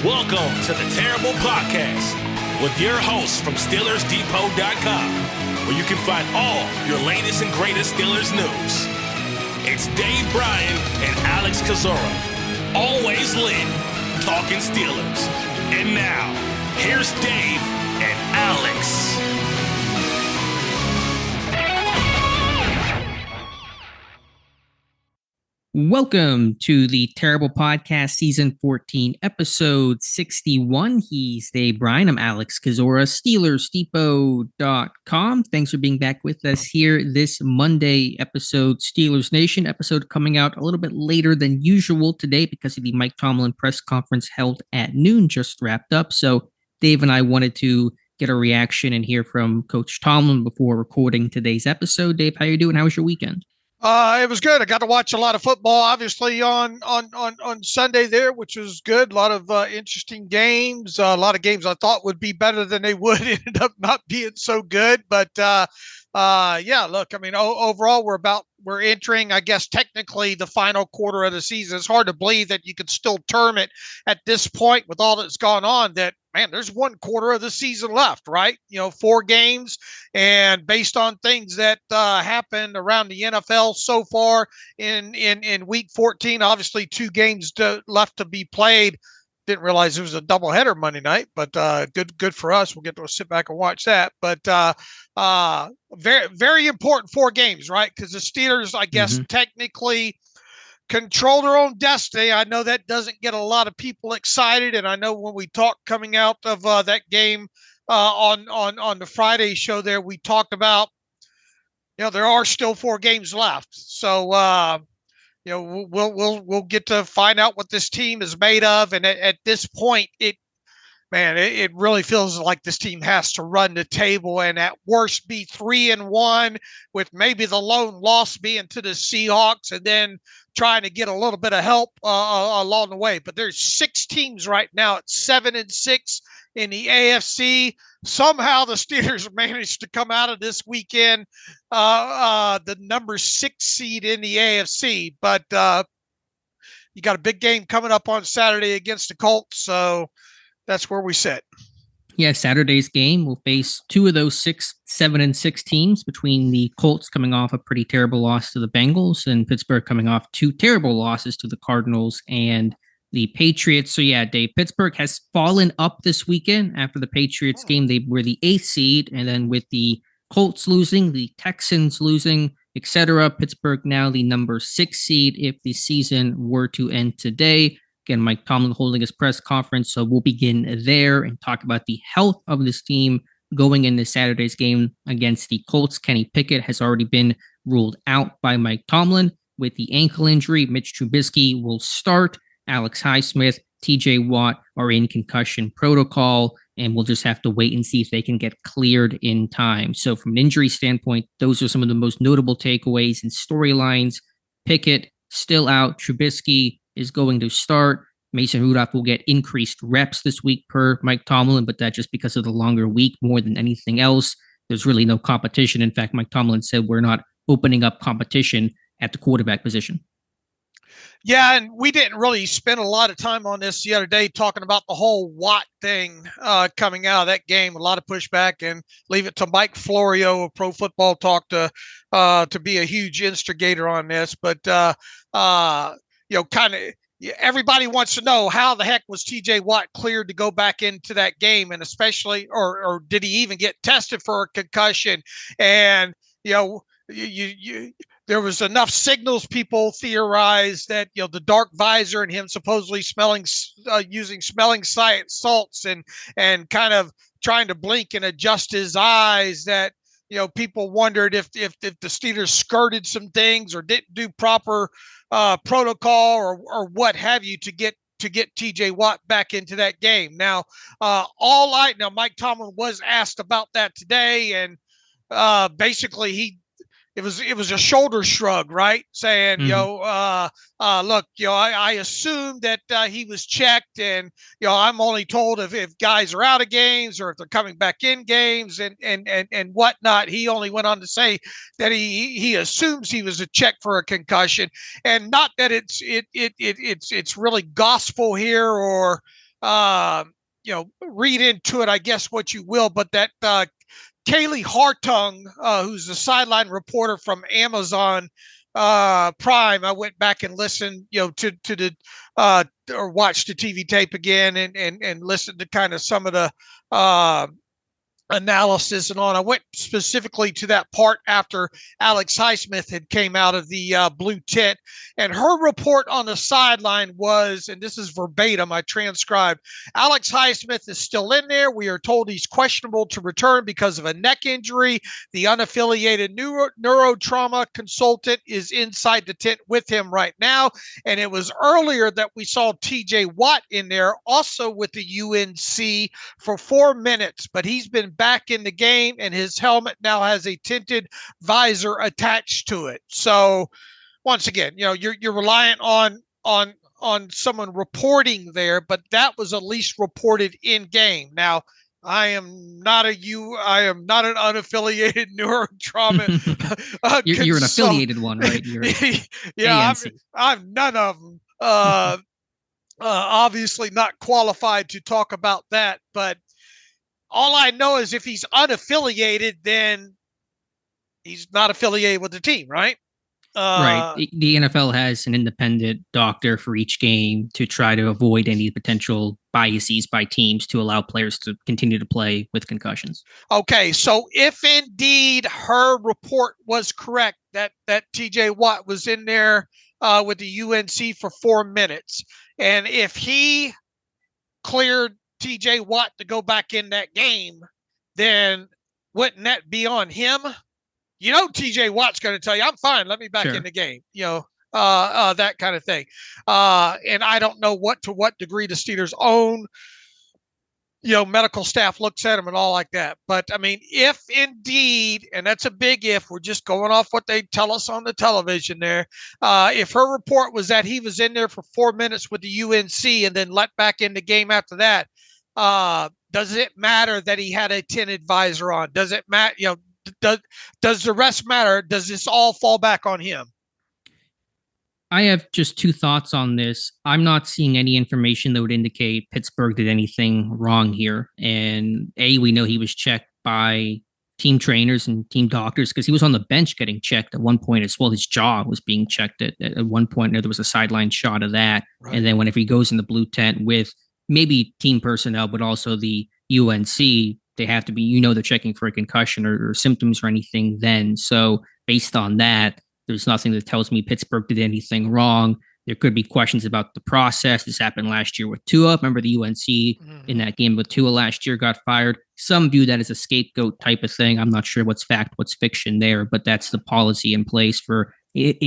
Welcome to the Terrible Podcast with your hosts from SteelersDepot.com, where you can find all your latest and greatest Steelers news. It's Dave Bryan and Alex Kozora, always lit, talking Steelers. And now, here's Dave and Alex. Welcome to the Terrible Podcast, Season 14, Episode 61. He's Dave Bryan. I'm Alex Kozora, SteelersDepot.com. Thanks for being back with us here this Monday episode, Steelers Nation episode coming out a little bit later than usual today because of the Mike Tomlin press conference held at noon, just wrapped up. So Dave and I wanted to get a reaction and hear from Coach Tomlin before recording today's episode. Dave, how you doing? How was your weekend? It was good. I got to watch a lot of football, obviously, on Sunday there, which was good. A lot of interesting games. A lot of games I thought would be better than they would ended up not being so good. But yeah, look, I mean, overall, we're entering, I guess, technically the final quarter of the season. It's hard to believe that you could still term it at this point with all that's gone on that, man, there's one quarter of the season left, right? 4 games. And based on things that happened around the NFL so far in week 14, obviously 2 games left to be played. Didn't realize it was a doubleheader Monday night, but good for us. We'll get to sit back and watch that. But very, very important 4 games, right? Because the Steelers, I guess, technically control their own destiny. I know that doesn't get a lot of people excited, and I know when we talked coming out of that game on the Friday show there, we talked about there are still 4 games left. So we'll get to find out what this team is made of, and at this point, it really feels like this team has to run the table and at worst be 3-1 with maybe the lone loss being to the Seahawks and then trying to get a little bit of help along the way. But there's 6 teams right now at 7-6 in the AFC. Somehow the Steelers managed to come out of this weekend the number 6 seed in the AFC. But you got a big game coming up on Saturday against the Colts, so that's where we sit. Yeah, Saturday's game will face 2 of those 7-6 teams, between the Colts coming off a pretty terrible loss to the Bengals and Pittsburgh coming off 2 terrible losses to the Cardinals and the Patriots. So yeah, Dave, Pittsburgh has fallen up this weekend after the Patriots game. They were the 8th seed, and then with the Colts losing, the Texans losing, etc., Pittsburgh now the number 6 seed if the season were to end today. Again, Mike Tomlin holding his press conference, so we'll begin there and talk about the health of this team going into Saturday's game against the Colts. Kenny Pickett has already been ruled out by Mike Tomlin with the ankle injury. Mitch Trubisky will start. Alex Highsmith, T.J. Watt are in concussion protocol, and we'll just have to wait and see if they can get cleared in time. So from an injury standpoint, those are some of the most notable takeaways and storylines. Pickett still out. Trubisky is going to start. Mason Rudolph will get increased reps this week per Mike Tomlin, but that's just because of the longer week more than anything else. There's really no competition. In fact, Mike Tomlin said we're not opening up competition at the quarterback position. Yeah, and we didn't really spend a lot of time on this the other day talking about the whole Watt thing coming out of that game. A lot of pushback, and leave it to Mike Florio of Pro Football Talk to be a huge instigator on this. But kind of everybody wants to know how the heck was T.J. Watt cleared to go back into that game, and especially, or did he even get tested for a concussion? And there was enough signals, people theorized, that the dark visor and him supposedly using smelling salts and kind of trying to blink and adjust his eyes, that people wondered if the Steelers skirted some things or didn't do proper protocol or what have you to get TJ Watt back into that game. Now, Mike Tomlin was asked about that today, and basically it was a shoulder shrug, right? Saying, look, I assume that he was checked, and I'm only told if guys are out of games or if they're coming back in games and whatnot. He only went on to say that he assumes he was checked for a concussion, and not that it's really gospel here or read into it, I guess, what you will, but that Kaylee Hartung, who's the sideline reporter from Amazon Prime, I went back and listened, to the or watched the TV tape again and listened to kind of some of the analysis and on. I went specifically to that part after Alex Highsmith had came out of the blue tent, and her report on the sideline was, and this is verbatim, I transcribed, Alex Highsmith is still in there. We are told he's questionable to return because of a neck injury. The unaffiliated neurotrauma consultant is inside the tent with him right now. And it was earlier that we saw T.J. Watt in there, also with the UNC, for 4 minutes, but he's been back in the game, and his helmet now has a tinted visor attached to it. So once again, you're reliant on someone reporting there, but that was at least reported in game. Now, I am not an unaffiliated neurotrauma. You're an affiliated one, right? Yeah, I'm none of them. Obviously not qualified to talk about that, but all I know is if he's unaffiliated, then he's not affiliated with the team, right? Right. The NFL has an independent doctor for each game to try to avoid any potential biases by teams to allow players to continue to play with concussions. Okay, so if indeed her report was correct, that TJ Watt was in there with the UNC for 4 minutes, and if he cleared TJ Watt to go back in that game, then wouldn't that be on him? TJ Watt's going to tell you, I'm fine, let me back in the game, that kind of thing. And I don't know to what degree the Steelers' own, medical staff looks at him and all like that. But I mean, if indeed, and that's a big if, we're just going off what they tell us on the television there. If her report was that he was in there for 4 minutes with the UNC and then let back in the game after that, does it matter that he had a tinted visor on? Does it matter? Does the rest matter? Does this all fall back on him? I have just two thoughts on this. I'm not seeing any information that would indicate Pittsburgh did anything wrong here. And we know he was checked by team trainers and team doctors because he was on the bench getting checked at one point as well. His jaw was being checked at one point. There was a sideline shot of that. Right. And then whenever he goes in the blue tent with maybe team personnel, but also the UNC, they have to be, they're checking for a concussion or symptoms or anything then. So based on that, there's nothing that tells me Pittsburgh did anything wrong. There could be questions about the process. This happened last year with Tua. Remember the UNC in that game with Tua last year got fired. Some view that as a scapegoat type of thing. I'm not sure what's fact, what's fiction there, but that's the policy in place for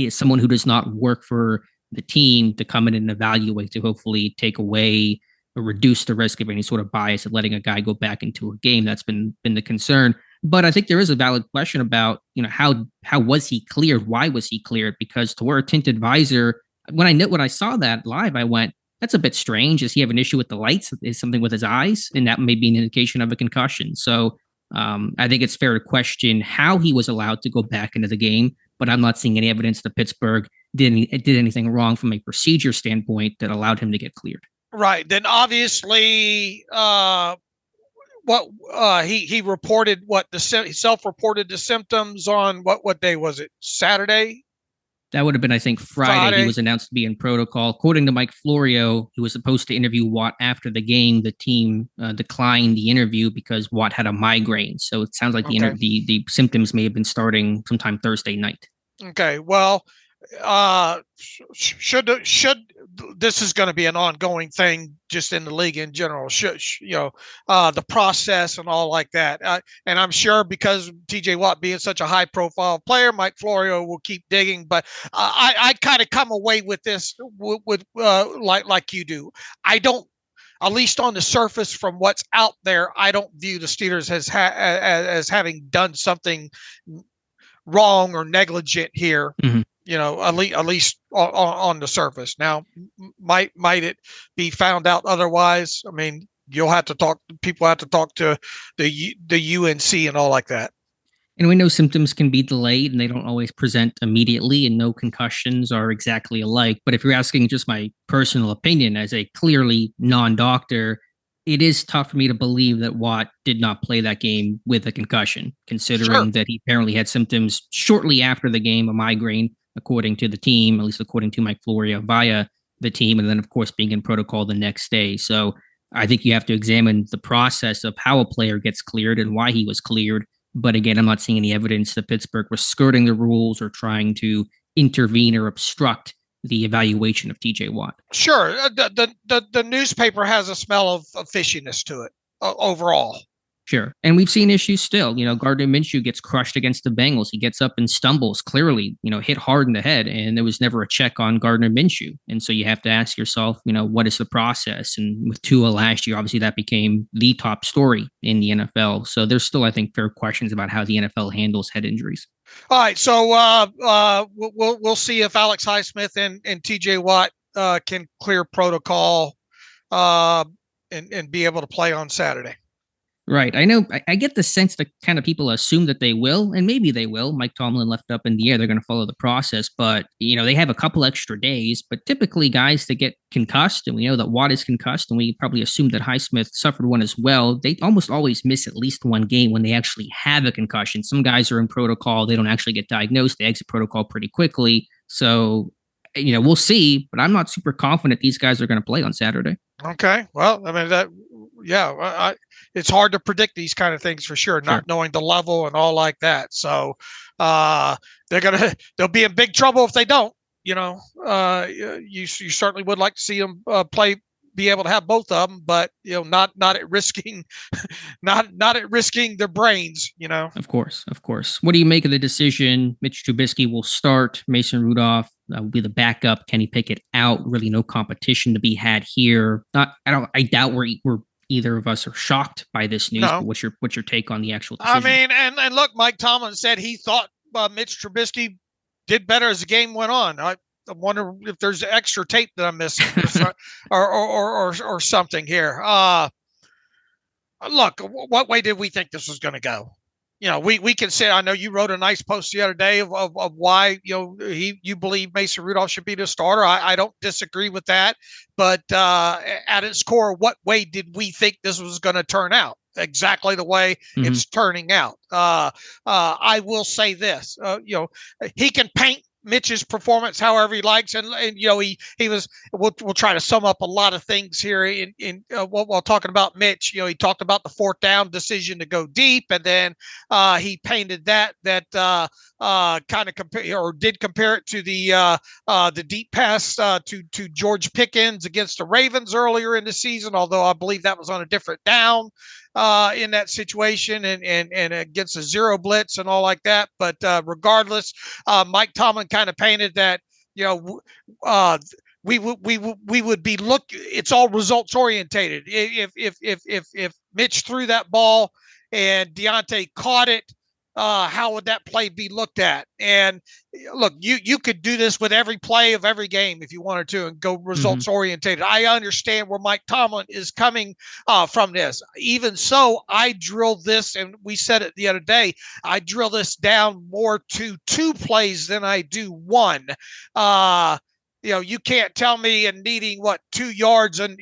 someone who does not work for the team to come in and evaluate to hopefully take away or reduce the risk of any sort of bias of letting a guy go back into a game. That's been the concern. But I think there is a valid question about, how was he cleared? Why was he cleared? Because to wear a tinted visor, when I saw that live, I went, that's a bit strange. Does he have an issue with the lights? Is something with his eyes? And that may be an indication of a concussion. So I think it's fair to question how he was allowed to go back into the game, but I'm not seeing any evidence that Pittsburgh did anything wrong from a procedure standpoint that allowed him to get cleared. Right. Then obviously, he reported he self-reported the symptoms on what day was it? Saturday? That would have been, I think, Friday. He was announced to be in protocol. According to Mike Florio, he was supposed to interview Watt after the game. The team declined the interview because Watt had a migraine. So it sounds like the symptoms may have been starting sometime Thursday night. Okay. Well, should this is going to be an ongoing thing just in the league in general, the process and all like that. And I'm sure because TJ Watt being such a high profile player, Mike Florio will keep digging, but I kind of come away with this with like you do. I don't, at least on the surface from what's out there, I don't view the Steelers as having done something wrong or negligent here. Mm-hmm. At least on the surface. Now, might it be found out otherwise? I mean, people have to talk to the UNC and all like that. And we know symptoms can be delayed and they don't always present immediately, and no concussions are exactly alike. But if you're asking just my personal opinion as a clearly non-doctor, it is tough for me to believe that Watt did not play that game with a concussion, considering that he apparently had symptoms shortly after the game, a migraine, according to the team, at least according to Mike Floria via the team, and then, of course, being in protocol the next day. So I think you have to examine the process of how a player gets cleared and why he was cleared. But again, I'm not seeing any evidence that Pittsburgh was skirting the rules or trying to intervene or obstruct the evaluation of T.J. Watt. Sure. The newspaper has a smell of fishiness to it overall. Sure. And we've seen issues still. Gardner Minshew gets crushed against the Bengals. He gets up and stumbles, clearly, hit hard in the head. And there was never a check on Gardner Minshew. And so you have to ask yourself, what is the process? And with Tua last year, obviously that became the top story in the NFL. So there's still, I think, fair questions about how the NFL handles head injuries. All right. So we'll see if Alex Highsmith and TJ Watt can clear protocol and be able to play on Saturday. Right. I know. I get the sense that kind of people assume that they will, and maybe they will. Mike Tomlin left up in the air. They're going to follow the process, but, they have a couple extra days. But typically guys that get concussed, and we know that Watt is concussed, and we probably assume that Highsmith suffered one as well. They almost always miss at least one game when they actually have a concussion. Some guys are in protocol. They don't actually get diagnosed. They exit protocol pretty quickly. So, we'll see, but I'm not super confident these guys are going to play on Saturday. Okay. Well, I mean, it's hard to predict these kind of things for sure, not knowing the level and all like that. So they'll be in big trouble if they don't. You certainly would like to see them be able to have both of them, but not at risking, not at risking their brains. Of course. What do you make of the decision? Mitch Trubisky will start. Mason Rudolph will be the backup. Kenny Pickett out. Really, no competition to be had here. I doubt we're either of us are shocked by this news. No. But what's your take on the actual decision? I mean, and look, Mike Tomlin said he thought Mitch Trubisky did better as the game went on. I wonder if there's extra tape that I'm missing or something here. Look, what way did we think this was going to go? We can say, I know you wrote a nice post the other day of why, you believe Mason Rudolph should be the starter. I don't disagree with that. But at its core, what way did we think this was going to turn out? Exactly the way it's turning out. I will say this, he can paint Mitch's performance however he likes, and he was. We'll try to sum up a lot of things here while talking about Mitch. He talked about the fourth down decision to go deep, and then he painted that kind of compare it to the deep pass to George Pickens against the Ravens earlier in the season, although I believe that was on a different down in that situation and against a zero blitz and all like that. But regardless, Mike Tomlin kind of painted that, we would be it's all results orientated. If Mitch threw that ball and Deontay caught it, how would that play be looked at? And look, you could do this with every play of every game if you wanted to and go results orientated. I understand where Mike Tomlin is coming from this. Even so, I drill this, and we said it the other day, I drill this down more to 2 plays than I do 1. You can't tell me in needing 2 yards in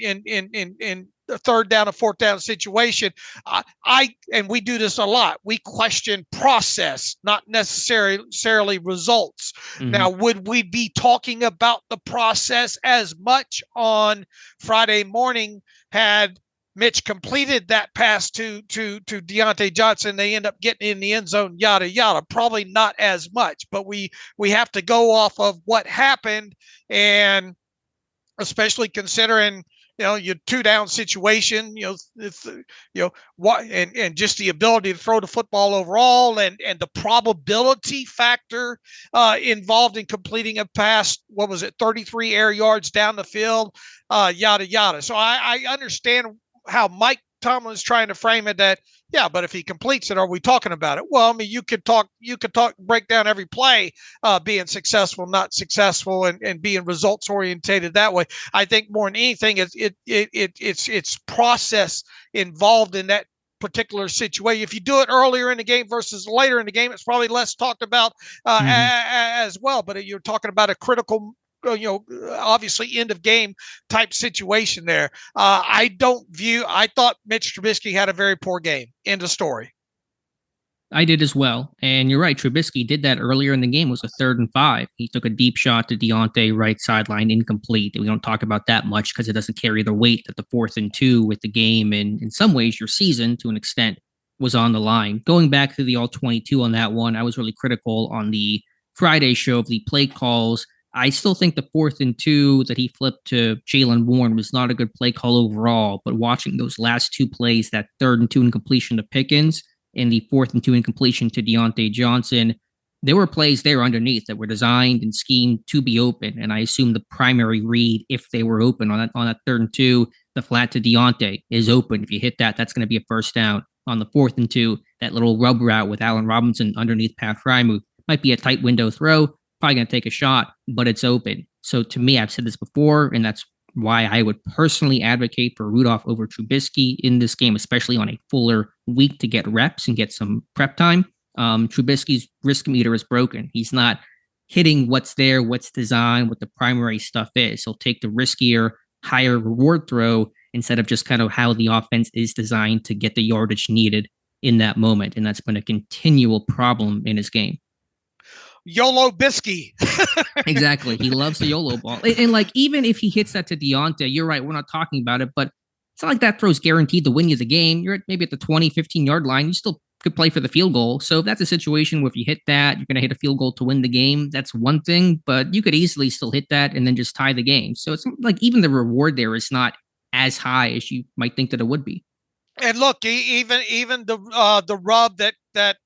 a third down, a fourth down situation. And we do this a lot. We question process, not necessarily results. Now, would we be talking about the process as much on Friday morning had Mitch completed that pass to Deontay Johnson? They end up getting in the end zone, yada, yada. Probably not as much, but we have to go off of what happened, and especially considering your 2-down situation, what and just the ability to throw the football overall, and the probability factor involved in completing a pass. What was it, 33 air yards down the field, yada yada. So I understand how Mike Tomlin is trying to frame it, that but if he completes it, are we talking about it? Well, I mean, you could break down every play being successful, not successful, and being results orientated that way. I think more than anything, it's process involved in that particular situation. If you do it earlier in the game versus later in the game, it's probably less talked about as well. But you're talking about a critical, obviously end of game type situation there. I thought Mitch Trubisky had a very poor game. End of story. I did as well. And you're right. Trubisky did that earlier in the game. It was a 3rd and 5. He took a deep shot to Deontay, right sideline, incomplete. We don't talk about that much because it doesn't carry the weight that the 4th and 2 with the game. And in some ways, your season, to an extent, was on the line. Going back to the All-22 on that one, I was really critical on the Friday show of the play calls. I still think the 4th and 2 that he flipped to Jaylen Warren was not a good play call overall. But watching those last 2 plays, that 3rd and 2 incompletion to Pickens, in the 4th and 2 incompletion to Deontay Johnson, there were plays there underneath that were designed and schemed to be open. And I assume the primary read, if they were open on that 3rd and 2, the flat to Deontay is open. If you hit that, that's going to be a first down. On the 4th and 2, that little rub route with Allen Robinson underneath Pat Frymuth might be a tight window throw, probably going to take a shot, but it's open. So to me, I've said this before, and that's why I would personally advocate for Rudolph over Trubisky in this game, especially on a fuller week to get reps and get some prep time. Trubisky's risk meter is broken. He's not hitting what's there, what's designed, what the primary stuff is. He'll take the riskier, higher reward throw instead of just kind of how the offense is designed to get the yardage needed in that moment. And that's been a continual problem in his game. YOLO Bisky. Exactly. He loves the YOLO ball. And like, even if he hits that to Deontay, you're right, we're not talking about it, but it's not like that throw's guaranteed to win you the game. You're maybe at the 20, 15-yard line. You still could play for the field goal. So if that's a situation where if you hit that, you're going to hit a field goal to win the game, that's one thing, but you could easily still hit that and then just tie the game. So it's like even the reward there is not as high as you might think that it would be. And look, even the rub that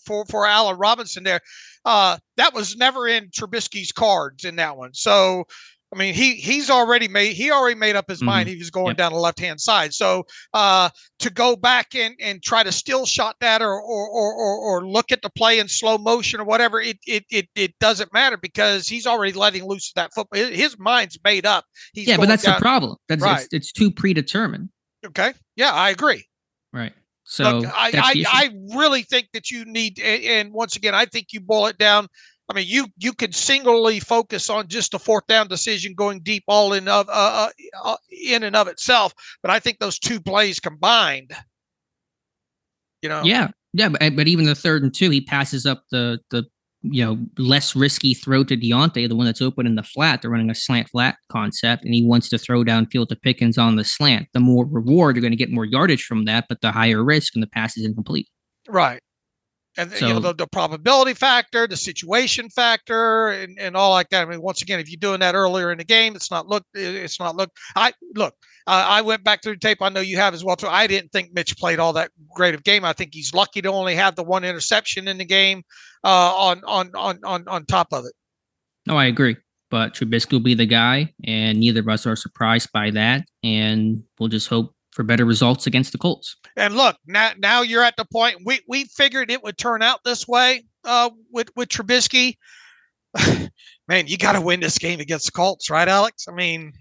for Allen Robinson there, that was never in Trubisky's cards in that one. So, I mean, he already made up his mind. He was going down the left-hand side. So to go back and try to still shot that or look at the play in slow motion or whatever, it doesn't matter because he's already letting loose that football. His mind's made up. But that's the problem. That's right. It's too predetermined. Okay. Yeah, I agree. Right. So look, I really think that you need, and once again, I think you boil it down. I mean, you could singly focus on just a 4th down decision going deep all in and of itself, but I think those 2 plays combined, Yeah, but even the 3rd and 2, he passes up the less risky throw to Deontay, the one that's open in the flat. They're running a slant flat concept, and he wants to throw downfield to Pickens on the slant. The more reward, you're going to get more yardage from that, but the higher risk, and the pass is incomplete. Right. And so, the probability factor, the situation factor, and all like that. I mean, once again, if you're doing that earlier in the game, I went back through the tape. I know you have as well too. I didn't think Mitch played all that great of a game. I think he's lucky to only have the 1 interception in the game on top of it. No, I agree. But Trubisky will be the guy, and neither of us are surprised by that. And we'll just hope for better results against the Colts. And look, now you're at the point we figured it would turn out this way with Trubisky. Man, you got to win this game against the Colts, right, Alex? I mean,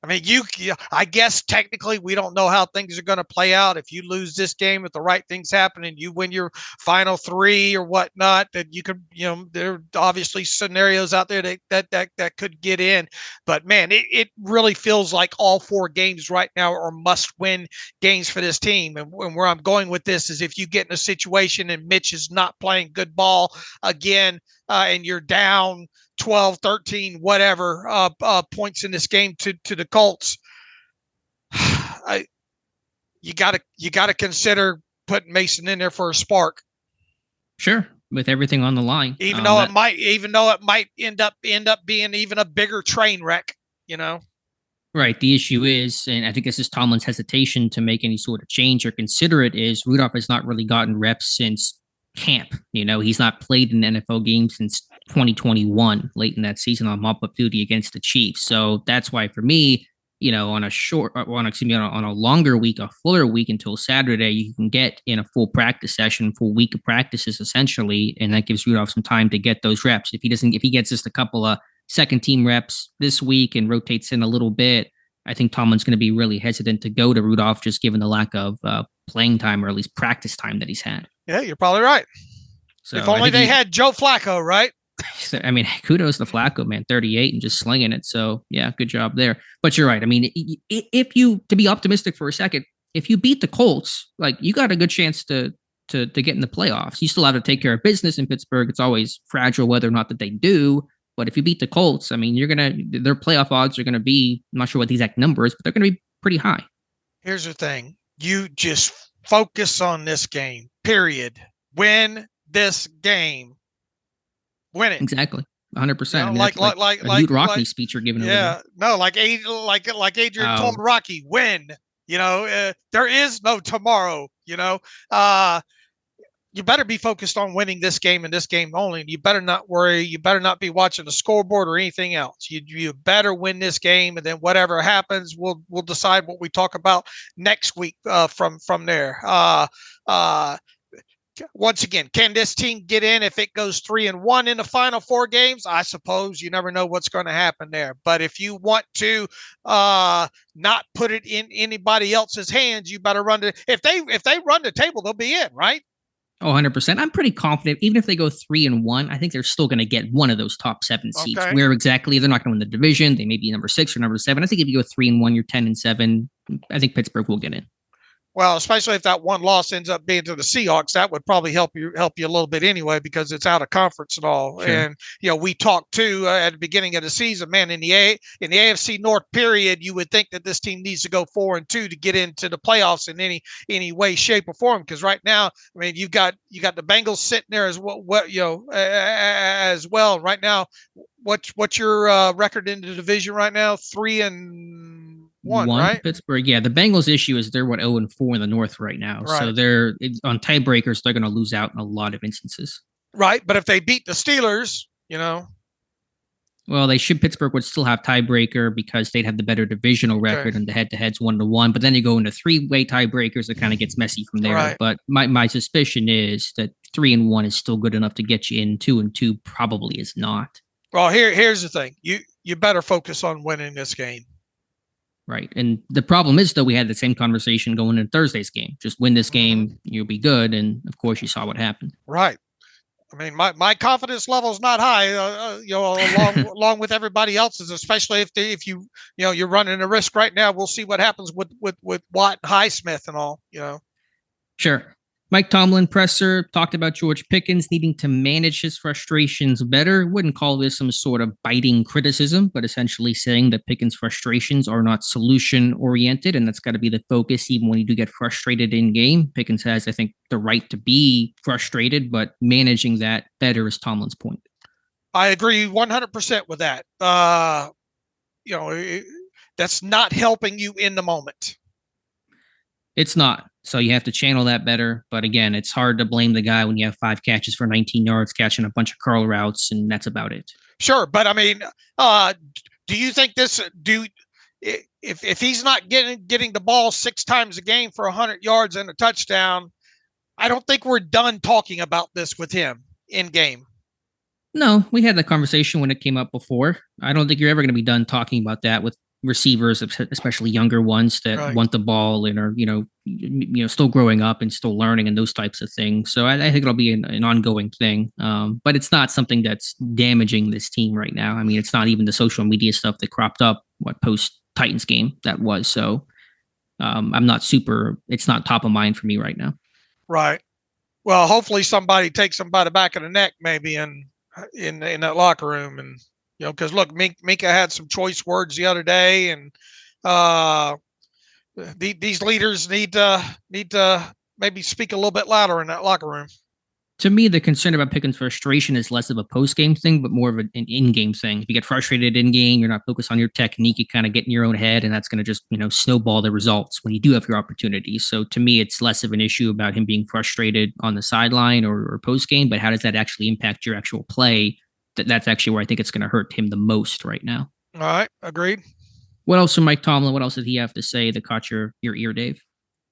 I guess technically we don't know how things are going to play out. If you lose this game, if the right things happen and you win your final 3 or whatnot, that you could, there are obviously scenarios out there that could get in. But man, it really feels like all 4 games right now are must-win games for this team. And where I'm going with this is if you get in a situation and Mitch is not playing good ball again, and you're down 12, 13, whatever points in this game to the Colts, you gotta consider putting Mason in there for a spark. Sure, with everything on the line, even though it might end up being even a bigger train wreck, Right. The issue is, and I think this is Tomlin's hesitation to make any sort of change or consider it, is Rudolph has not really gotten reps since camp. He's not played an NFL game since 2021, late in that season on mop-up duty against the Chiefs. So that's why for me, on a longer week, a fuller week until Saturday, you can get in a full practice session, full week of practices essentially, and that gives Rudolph some time to get those reps. If he gets just a couple of second team reps this week and rotates in a little bit, I think Tomlin's going to be really hesitant to go to Rudolph, just given the lack of playing time or at least practice time that he's had. Yeah, you're probably right. So if only they had Joe Flacco, right? I mean, kudos to Flacco, man, 38 and just slinging it. So yeah, good job there. But you're right. I mean, if you, to be optimistic for a second, if you beat the Colts, like you got a good chance to get in the playoffs. You still have to take care of business in Pittsburgh. It's always fragile whether or not that they do. But if you beat the Colts, I mean, their playoff odds are going to be, I'm not sure what the exact number is, but they're going to be pretty high. Here's the thing. You just focus on this game, period. Win this game. Win it. Exactly. 100%. You know, like Rocky like, speech you're giving. Yeah. No, like Adrian told Rocky, win. There is no tomorrow, you better be focused on winning this game and this game only. You better not worry. You better not be watching the scoreboard or anything else. You better win this game, and then whatever happens, we'll decide what we talk about next week from there. Once again, can this team get in if it goes 3-1 in the final 4 games? I suppose you never know what's going to happen there. But if you want to not put it in anybody else's hands, you better run if they run the table, they'll be in, right? Oh, 100%. I'm pretty confident. Even if they go 3-1, I think they're still going to get one of those top 7 seats. Okay. Where exactly? They're not going to win the division. They may be number 6 or number 7. I think if you go 3-1, you're 10-7. I think Pittsburgh will get in. Well, especially if that one loss ends up being to the Seahawks, that would probably help you a little bit anyway, because it's out of conference and all. Sure. And we talked too at the beginning of the season, man. In the AFC North period, you would think that this team needs to go 4-2 to get into the playoffs in any way, shape, or form. Because right now, I mean, you got the Bengals sitting there as well. Right now, what's your record in the division right now? 3-1, right? Pittsburgh. Yeah, the Bengals' issue is they're 0-4 in the North right now. Right. So they're on tiebreakers. They're going to lose out in a lot of instances. Right, but if they beat the Steelers, well, Pittsburgh would still have tiebreaker because they'd have the better divisional record, and the head-to-head's 1-1. But then you go into 3-way tiebreakers, it kind of gets messy from there. Right. But my suspicion is that 3-1 is still good enough to get you in. 2-2 probably is not. Well, here's the thing. You better focus on winning this game. Right. And the problem is, though, we had the same conversation going into Thursday's game. Just win this game, you'll be good. And, of course, you saw what happened. Right. I mean, my confidence level is not high, along with everybody else's, especially if you're running a risk right now. We'll see what happens with Watt and Highsmith and all, Sure. Mike Tomlin presser talked about George Pickens needing to manage his frustrations better. Wouldn't call this some sort of biting criticism, but essentially saying that Pickens' frustrations are not solution-oriented, and that's got to be the focus even when you do get frustrated in-game. Pickens has, I think, the right to be frustrated, but managing that better is Tomlin's point. I agree 100% with that. That's not helping you in the moment. It's not. So you have to channel that better. But again, it's hard to blame the guy when you have 5 catches for 19 yards, catching a bunch of curl routes, and that's about it. Sure. But I mean, do you think if he's not getting the ball 6 times a game for 100 yards and a touchdown, I don't think we're done talking about this with him in game. No, we had that conversation when it came up before. I don't think you're ever going to be done talking about that with receivers, especially younger ones that want the ball and are, still growing up and still learning and those types of things. So I think it'll be an ongoing thing. But it's not something that's damaging this team right now. I mean, it's not even the social media stuff that cropped up post Titans game that was. So it's not top of mind for me right now. Right. Well, hopefully somebody takes him by the back of the neck, maybe in that locker room. And, because look, Mika had some choice words the other day, and these leaders need to maybe speak a little bit louder in that locker room. To me, the concern about Pickens' frustration is less of a post-game thing, but more of an in-game thing. If you get frustrated in-game, you're not focused on your technique, you kind of get in your own head, and that's going to just, snowball the results when you do have your opportunities. So to me, it's less of an issue about him being frustrated on the sideline or post-game, but how does that actually impact your actual play? That's actually where I think it's going to hurt him the most right now. All right. Agreed. What else from Mike Tomlin? What else did he have to say that caught your ear, Dave?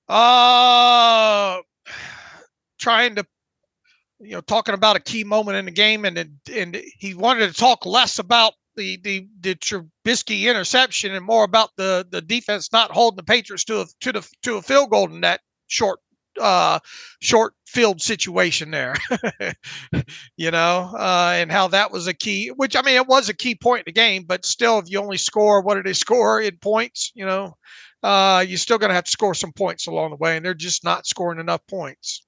Trying to, talking about a key moment in the game, and he wanted to talk less about the Trubisky interception and more about the defense not holding the Patriots to a field goal in that short short field situation there, and how that was a key, which, I mean, it was a key point in the game, but still, if you only score, what did they score in points? You're still going to have to score some points along the way, and they're just not scoring enough points.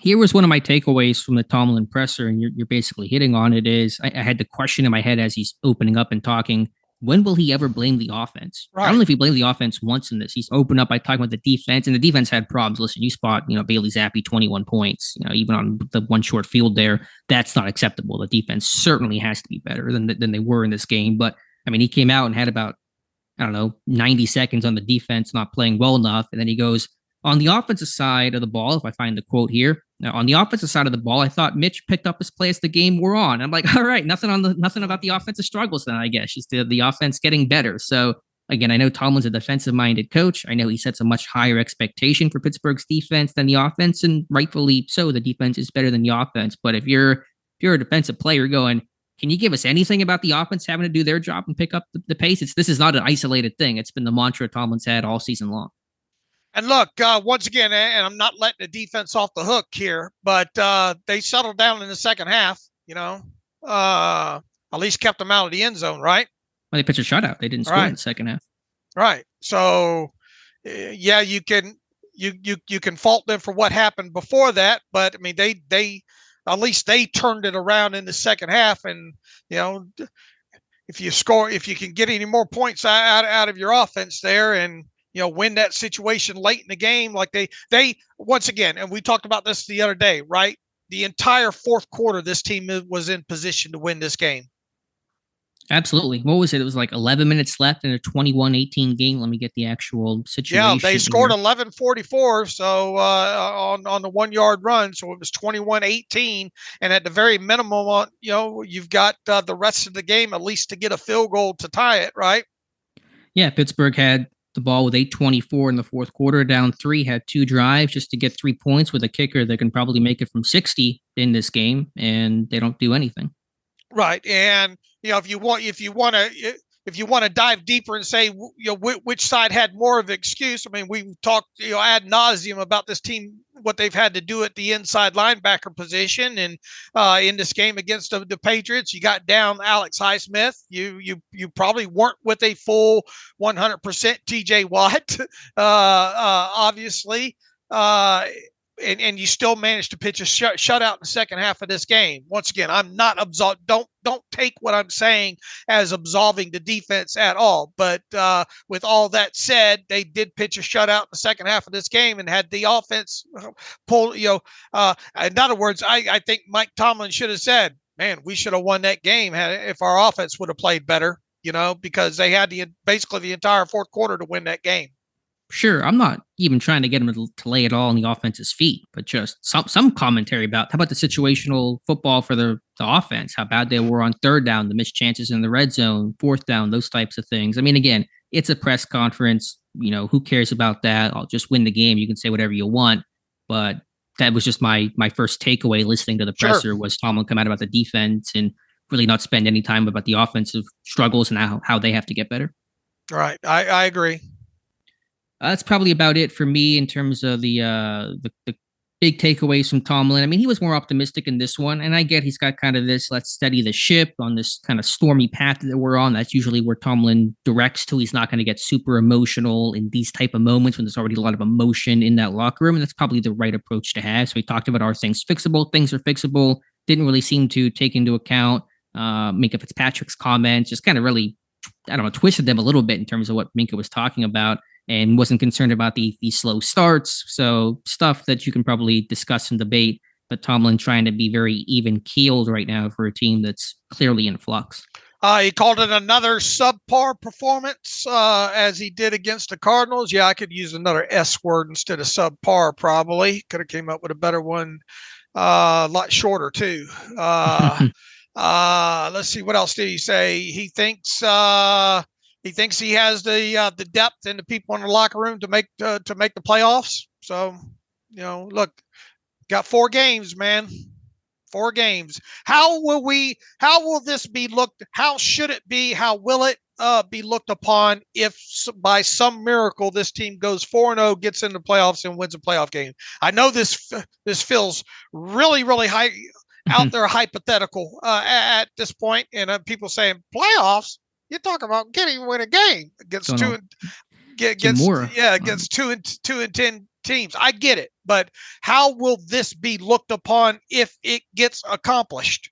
Here was one of my takeaways from the Tomlin presser, and you're basically hitting on it, is I had the question in my head as he's opening up and talking, when will he ever blame the offense? Right. I don't know if he blamed the offense once in this. He's opened up by talking about the defense, and the defense had problems. Listen, you spot, Bailey Zappi, 21 points, even on the one short field there. That's not acceptable. The defense certainly has to be better than they were in this game. But, I mean, he came out and had about, 90 seconds on the defense not playing well enough. And then he goes, on the offensive side of the ball, if I find the quote here, now, on the offensive side of the ball, I thought Mitch picked up his play as the game wore on. I'm like, all right, nothing about the offensive struggles then, I guess. Just the offense getting better. So, again, I know Tomlin's a defensive-minded coach. I know he sets a much higher expectation for Pittsburgh's defense than the offense, and rightfully so. The defense is better than the offense. But if you're a defensive player going, can you give us anything about the offense having to do their job and pick up the pace? This is not an isolated thing. It's been the mantra Tomlin's had all season long. And look, once again, and I'm not letting the defense off the hook here, but they settled down in the second half, at least kept them out of the end zone, right? Well, they pitched a shutout. They didn't score in the second half. Right. So, yeah, you can fault them for what happened before that, but I mean, they at least they turned it around in the second half, and if you can get any more points out of your offense there, and win that situation late in the game, like they once again, and we talked about this the other day, right? The entire fourth quarter, this team was in position to win this game. Absolutely. What was it? It was like 11 minutes left in a 21-18 game. Let me get the actual situation. Yeah, they scored 11:44, so on the 1 yard run, so it was 21-18, and at the very minimum, you've got the rest of the game at least to get a field goal to tie it, right? Yeah, Pittsburgh had the ball with 8:24 in the fourth quarter, down 3, had 2 drives just to get 3 points with a kicker that can probably make it from 60 in this game, and they don't do anything. Right. And, if you want to dive deeper and say, which side had more of an excuse, I mean, we've talked, ad nauseum about this team, what they've had to do at the inside linebacker position. And in this game against the Patriots, you got down Alex Highsmith. You probably weren't with a full 100% TJ Watt, obviously. And you still managed to pitch a shutout in the second half of this game. Once again, I'm not don't take what I'm saying as absolving the defense at all. But with all that said, they did pitch a shutout in the second half of this game and had the offense pull. In other words, I think Mike Tomlin should have said, "Man, we should have won that game if our offense would have played better." Because they had basically the entire fourth quarter to win that game. Sure, I'm not even trying to get him to lay it all on the offense's feet, but just some commentary about how about the situational football for the offense, how bad they were on third down, the missed chances in the red zone, fourth down, those types of things. I mean, again, it's a press conference. Who cares about that? I'll just win the game. You can say whatever you want, but that was just my first takeaway listening to the presser was Tomlin come out about the defense and really not spend any time about the offensive struggles and how they have to get better. Right, I agree. That's probably about it for me in terms of the big takeaways from Tomlin. I mean, he was more optimistic in this one, and I get he's got kind of this, let's steady the ship on this kind of stormy path that we're on. That's usually where Tomlin directs to. He's not going to get super emotional in these type of moments when there's already a lot of emotion in that locker room, and that's probably the right approach to have. So we talked about, are things fixable? Things are fixable. Didn't really seem to take into account Minkah Fitzpatrick's comments, just kind of really, twisted them a little bit in terms of what Minkah was talking about, and wasn't concerned about the slow starts. So stuff that you can probably discuss and debate, but Tomlin trying to be very even keeled right now for a team that's clearly in flux. He called it another subpar performance as he did against the Cardinals. Yeah, I could use another S word instead of subpar probably. Could have came up with a better one, a lot shorter too. Let's see, what else did he say? He thinks he has the depth and the people in the locker room to make the playoffs. So, look, got 4 games, man. 4 games. How will this be looked? How should it be? How will it? be looked upon if by some miracle this team goes 4-0, gets into the playoffs, and wins a playoff game? I know this feels really, really high out there, hypothetical at this point, and people saying playoffs. You're talking about getting win a game against against 2-10 teams. I get it, but how will this be looked upon if it gets accomplished?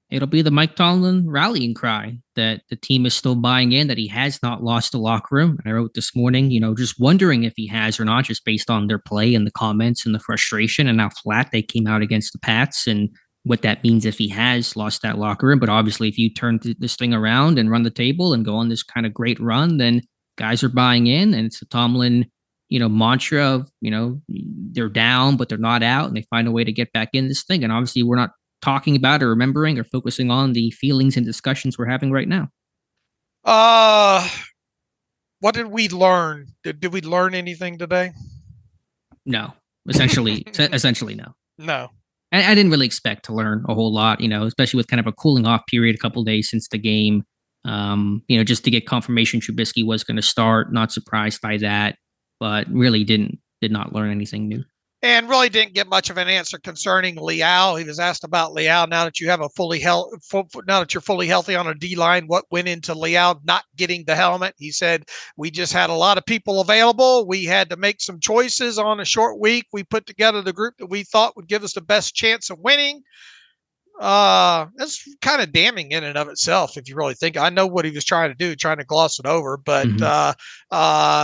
It'll be the Mike Tomlin rallying cry that the team is still buying in, that he has not lost the locker room. And I wrote this morning, just wondering if he has or not, just based on their play and the comments and the frustration and how flat they came out against the Pats and what that means if he has lost that locker room. But obviously, if you turn this thing around and run the table and go on this kind of great run, then guys are buying in, and it's a Tomlin, mantra of, they're down, but they're not out, and they find a way to get back in this thing. And obviously, we're not talking about or remembering or focusing on the feelings and discussions we're having right now. What did we learn? Did we learn anything today? No, essentially no. No. I didn't really expect to learn a whole lot, especially with kind of a cooling off period a couple of days since the game. Just to get confirmation Trubisky was going to start. Not surprised by that, but really did not learn anything new. And really didn't get much of an answer concerning Leal. He was asked about Leal. Now that you have now that you're fully healthy on a D line, what went into Leal not getting the helmet? He said, we just had a lot of people available. We had to make some choices on a short week. We put together the group that we thought would give us the best chance of winning. That's kind of damning in and of itself, if you really think. I know what he was trying to do, trying to gloss it over, but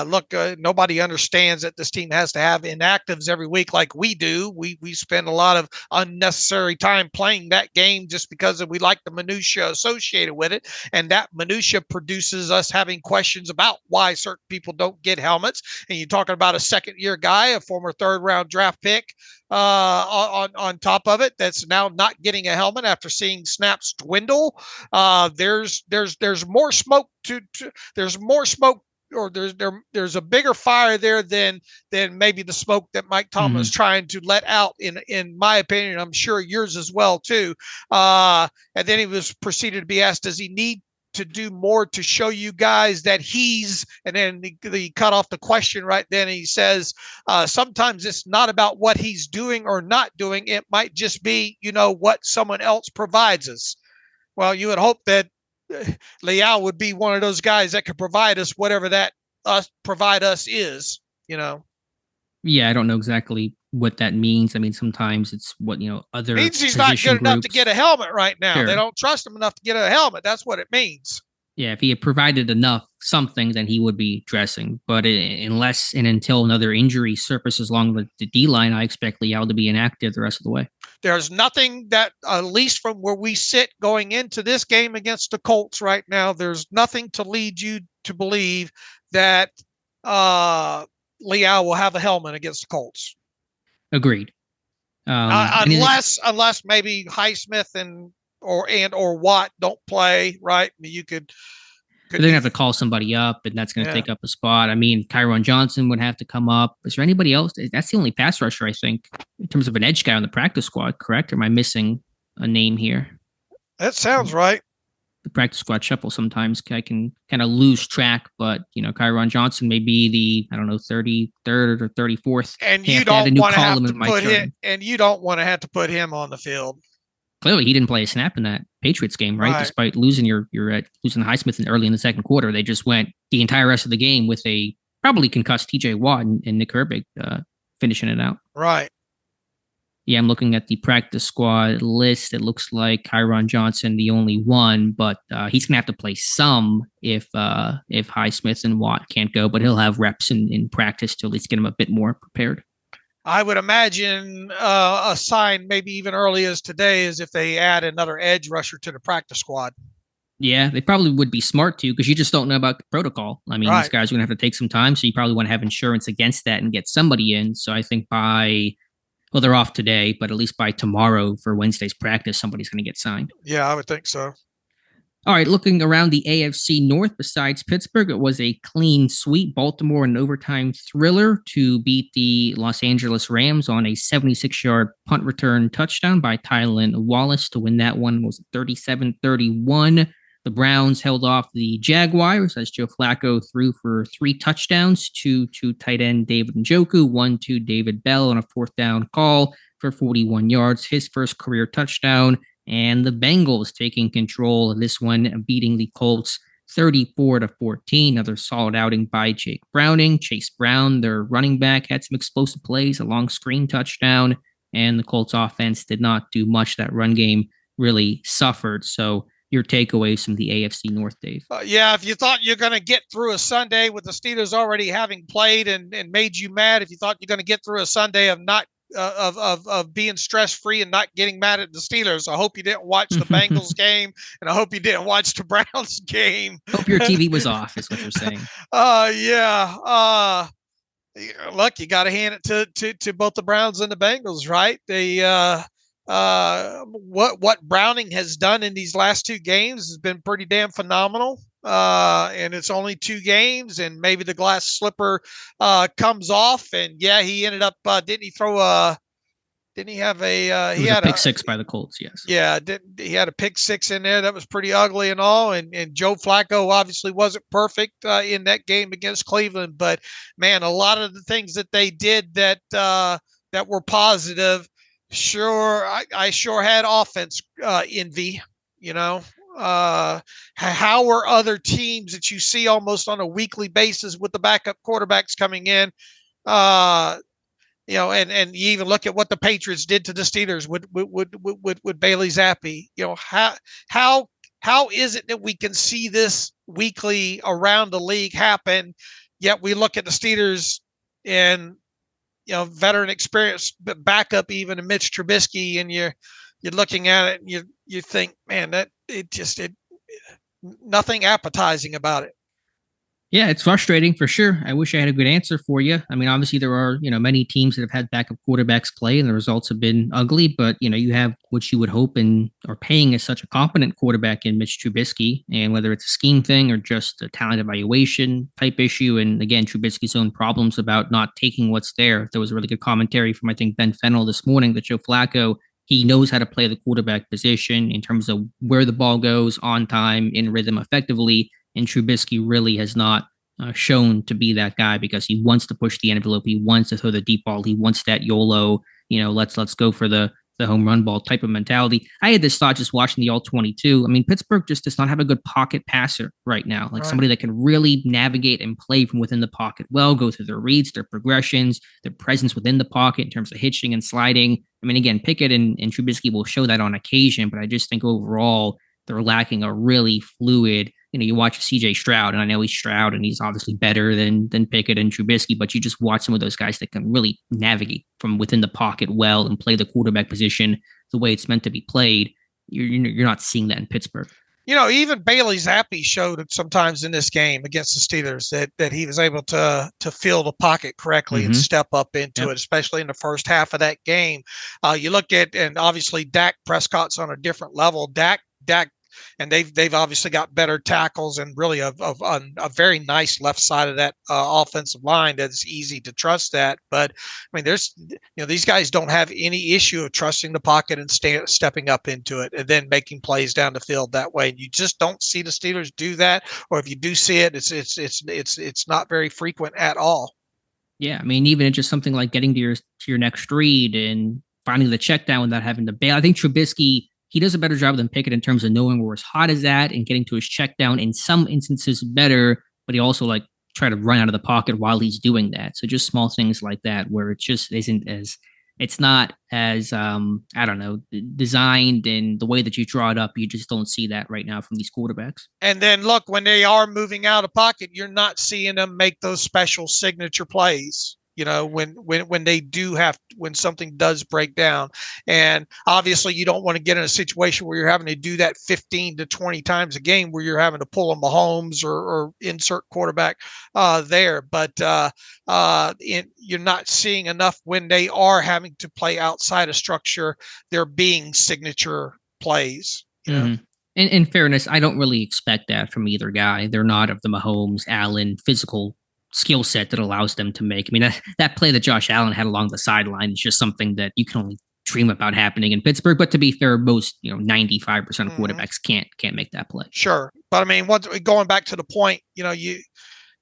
look, nobody understands that this team has to have inactives every week like we do. We spend a lot of unnecessary time playing that game just because we like the minutia associated with it, and that minutia produces us having questions about why certain people don't get helmets. And you're talking about a second-year guy, a former third-round draft pick, on top of it, that's now not getting a helmet after seeing snaps dwindle. There's more smoke there's more smoke, or there's a bigger fire there than maybe the smoke that Mike Tomlin is trying to let out, in my opinion. I'm sure yours as well too. And then he was proceeded to be asked, does he need to do more to show you guys that and then he cut off the question right then. And he says, sometimes it's not about what he's doing or not doing. It might just be, what someone else provides us. Well, you would hope that Leal would be one of those guys that could provide us whatever that provide us is, Yeah, I don't know exactly what that means. I mean, sometimes it's what, other means he's not good enough to get a helmet right now. Sure. They don't trust him enough to get a helmet. That's what it means. Yeah, if he had provided enough something, then he would be dressing. But unless and until another injury surfaces along the D-line, I expect Leal to be inactive the rest of the way. There's nothing that, at least from where we sit going into this game against the Colts right now, there's nothing to lead you to believe that Leal will have a helmet against the Colts. Agreed. Unless maybe Highsmith or Watt don't play, right? I mean, you could they're going to have to call somebody up, and that's going to take up a spot. I mean, Kyron Johnson would have to come up. Is there anybody else? That's the only pass rusher, I think, in terms of an edge guy on the practice squad, correct? Or am I missing a name here? That sounds right. The practice squad shuffle sometimes I can kind of lose track, but Kyron Johnson may be the 33rd or 34th. And you don't want to have to put him. And you don't want to have to put him on the field. Clearly, he didn't play a snap in that Patriots game, right? Despite losing losing Highsmith early in the second quarter, they just went the entire rest of the game with a probably concussed T.J. Watt and Nick Herbig finishing it out. Right. Yeah, I'm looking at the practice squad list. It looks like Kyron Johnson, the only one, but he's going to have to play some if Highsmith and Watt can't go, but he'll have reps in practice to at least get him a bit more prepared. I would imagine a sign maybe even early as today is if they add another edge rusher to the practice squad. Yeah, they probably would be smart to, because you just don't know about the protocol. I mean, These guys are going to have to take some time, so you probably want to have insurance against that and get somebody in. So I think they're off today, but at least by tomorrow for Wednesday's practice, somebody's going to get signed. Yeah, I would think so. All right, looking around the AFC North, besides Pittsburgh, it was a clean sweep. Baltimore, an overtime thriller to beat the Los Angeles Rams on a 76-yard punt return touchdown by Tylan Wallace to win that one. Was 37-31. The Browns held off the Jaguars as Joe Flacco threw for 3 touchdowns, 2 to tight end David Njoku, 1 to David Bell on a 4th down call for 41 yards, his first career touchdown. And the Bengals taking control of this one, beating the Colts 34-14. Another solid outing by Jake Browning. Chase Brown, their running back, had some explosive plays, a long screen touchdown, and the Colts offense did not do much. That run game really suffered. So your takeaways from the AFC North, Dave? Yeah, if you thought you're going to get through a Sunday with the Steelers already having played and made you mad, if you thought you're going to get through a Sunday of not of being stress-free and not getting mad at the Steelers, I hope you didn't watch the Bengals game, and I hope you didn't watch the Browns game. Hope your TV was off, is what you're saying. Yeah. Look, you got to hand it to both the Browns and the Bengals, right? They what Browning has done in these last 2 games has been pretty damn phenomenal. And it's only 2 games, and maybe the glass slipper comes off. And yeah, he ended up didn't he have a he had a pick 6 by the Colts? Yes. Yeah, he had a pick 6 in there that was pretty ugly and all. And Joe Flacco obviously wasn't perfect in that game against Cleveland, but man, a lot of the things that they did that were positive. Sure, I sure had offense envy, you know. How are other teams that you see almost on a weekly basis with the backup quarterbacks coming in? You know, and you even look at what the Patriots did to the Steelers with Bailey Zappi. You know, how is it that we can see this weekly around the league happen, yet we look at the Steelers and, you know, veteran experience, but backup even in Mitch Trubisky, and you're looking at it and you think, man, that it nothing appetizing about it. Yeah, it's frustrating for sure. I wish I had a good answer for you. I mean, obviously there are, many teams that have had backup quarterbacks play and the results have been ugly, but you have what you would hope and are paying as such a competent quarterback in Mitch Trubisky, and whether it's a scheme thing or just a talent evaluation type issue. And again, Trubisky's own problems about not taking what's there. There was a really good commentary from, I think, Ben Fennell this morning that Joe Flacco, he knows how to play the quarterback position in terms of where the ball goes on time, in rhythm, effectively. And Trubisky really has not shown to be that guy, because he wants to push the envelope. He wants to throw the deep ball. He wants that YOLO, let's go for the home run ball type of mentality. I had this thought just watching the All-22. I mean, Pittsburgh just does not have a good pocket passer right now, like somebody that can really navigate and play from within the pocket well, go through their reads, their progressions, their presence within the pocket in terms of hitching and sliding. I mean, again, Pickett and Trubisky will show that on occasion, but I just think overall they're lacking a really fluid. You watch CJ Stroud, and I know he's Stroud and he's obviously better than Pickett and Trubisky, but you just watch some of those guys that can really navigate from within the pocket well and play the quarterback position the way it's meant to be played. You're not seeing that in Pittsburgh. Even Bailey Zappi showed it sometimes in this game against the Steelers that he was able to fill the pocket correctly and step up into it, especially in the first half of that game. You look at, and obviously Dak Prescott's on a different level. Dak, and they've obviously got better tackles and really a very nice left side of that offensive line that's easy to trust that. But I mean, there's these guys don't have any issue of trusting the pocket and stepping up into it and then making plays down the field that way. And you just don't see the Steelers do that, or if you do see it, it's not very frequent at all. Yeah, I mean, even just something like getting to your next read and finding the check down without having to bail. I think Trubisky, he does a better job than Pickett in terms of knowing where his hot is at and getting to his check down in some instances better, but he also try to run out of the pocket while he's doing that. So just small things like that where it just it's not as, designed, and the way that you draw it up, you just don't see that right now from these quarterbacks. And then look, when they are moving out of pocket, you're not seeing them make those special signature plays. When they do when something does break down. And obviously you don't want to get in a situation where you're having to do that 15 to 20 times a game where you're having to pull a Mahomes or insert quarterback there. But you're not seeing enough when they are having to play outside of structure. They're being signature plays. In fairness, I don't really expect that from either guy. They're not of the Mahomes, Allen physical skill set that allows them to make. I mean, that play that Josh Allen had along the sideline is just something that you can only dream about happening in Pittsburgh. But to be fair, most 95% of quarterbacks can't make that play. Sure, but I mean, going back to the point,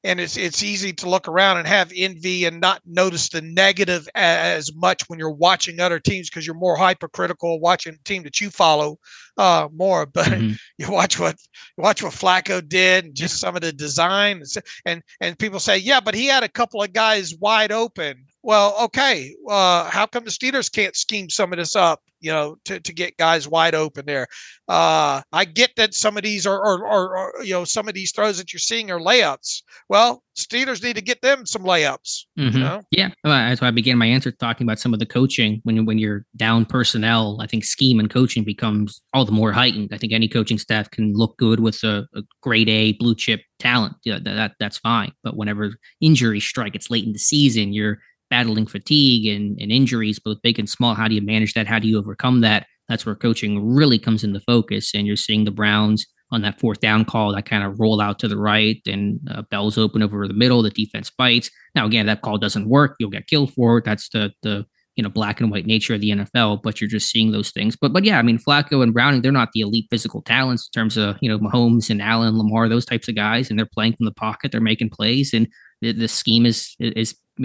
and it's easy to look around and have envy and not notice the negative as much when you're watching other teams because you're more hypercritical watching the team that you follow more. But you watch what Flacco did and just some of the design and people say, yeah, but he had a couple of guys wide open. Well, okay. How come the Steelers can't scheme some of this up, to get guys wide open there? I get that some of these are some of these throws that you're seeing are layups. Well, Steelers need to get them some layups. Yeah, that's why I began my answer talking about some of the coaching. When you're down personnel, I think scheme and coaching becomes all the more heightened. I think any coaching staff can look good with a grade A blue chip talent. That's fine. But whenever injuries strike, it's late in the season, you're battling fatigue and injuries, both big and small. How do you manage that? How do you overcome that? That's where coaching really comes into focus. And you're seeing the Browns on that fourth down call that kind of roll out to the right and Bell's open over the middle. The defense bites. Now, again, that call doesn't work. You'll get killed for it. That's the black and white nature of the NFL, but you're just seeing those things. But yeah, I mean, Flacco and Browning, they're not the elite physical talents in terms of, Mahomes and Allen, Lamar, those types of guys. And they're playing from the pocket. They're making plays. And the scheme is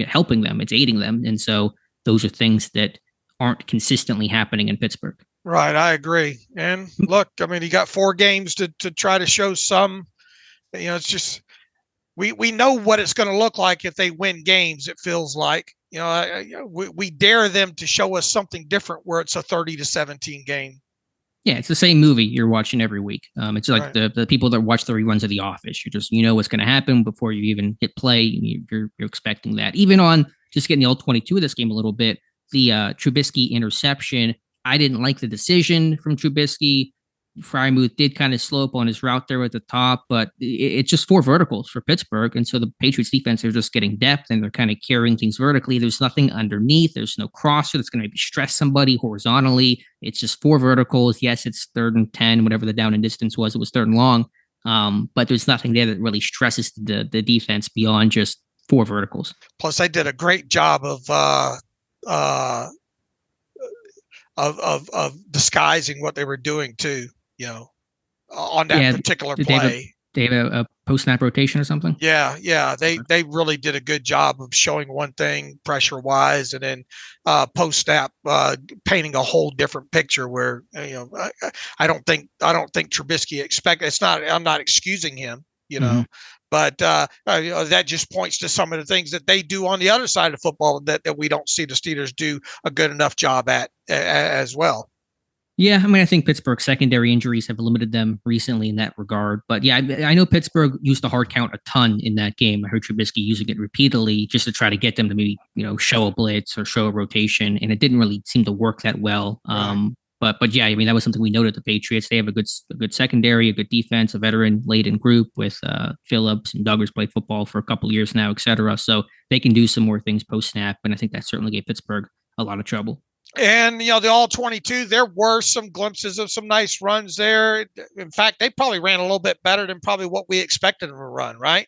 helping them. It's aiding them. And so those are things that aren't consistently happening in Pittsburgh. Right. I agree. And look, I mean, you got 4 games to try to show some, it's just, we know what it's going to look like if they win games. It feels like, we dare them to show us something different where it's a 30-17 game. Yeah, it's the same movie you're watching every week. It's like right. the people that watch the reruns of The Office. You just what's going to happen before you even hit play. You're expecting that. Even on just getting the All-22 of this game a little bit, the Trubisky interception, I didn't like the decision from Trubisky. Frymouth did kind of slow up on his route there at the top, but it's just 4 verticals for Pittsburgh. And so the Patriots defense are just getting depth and they're kind of carrying things vertically. There's nothing underneath. There's no crosser that's going to maybe stress somebody horizontally. It's just 4 verticals. Yes, it's 3rd and 10, whatever the down and distance was. It was 3rd and long. But there's nothing there that really stresses the defense beyond just 4 verticals. Plus, they did a great job of disguising what they were doing too. On that particular play. They have a post-snap rotation or something? Yeah. They really did a good job of showing one thing pressure-wise and then post-snap painting a whole different picture where, I don't think Trubisky I'm not excusing him, but that just points to some of the things that they do on the other side of football that we don't see the Steelers do a good enough job at as well. Yeah, I mean, I think Pittsburgh's secondary injuries have limited them recently in that regard. But yeah, I know Pittsburgh used the hard count a ton in that game. I heard Trubisky using it repeatedly just to try to get them to maybe, show a blitz or show a rotation, and it didn't really seem to work that well. Right. But yeah, I mean, that was something we noted. The Patriots, they have a good secondary, a good defense, a veteran-laden group with Phillips and Douglas played football for a couple of years now, et cetera. So they can do some more things post-snap, and I think that certainly gave Pittsburgh a lot of trouble. And, the All-22, there were some glimpses of some nice runs there. In fact, they probably ran a little bit better than probably what we expected them to run, right?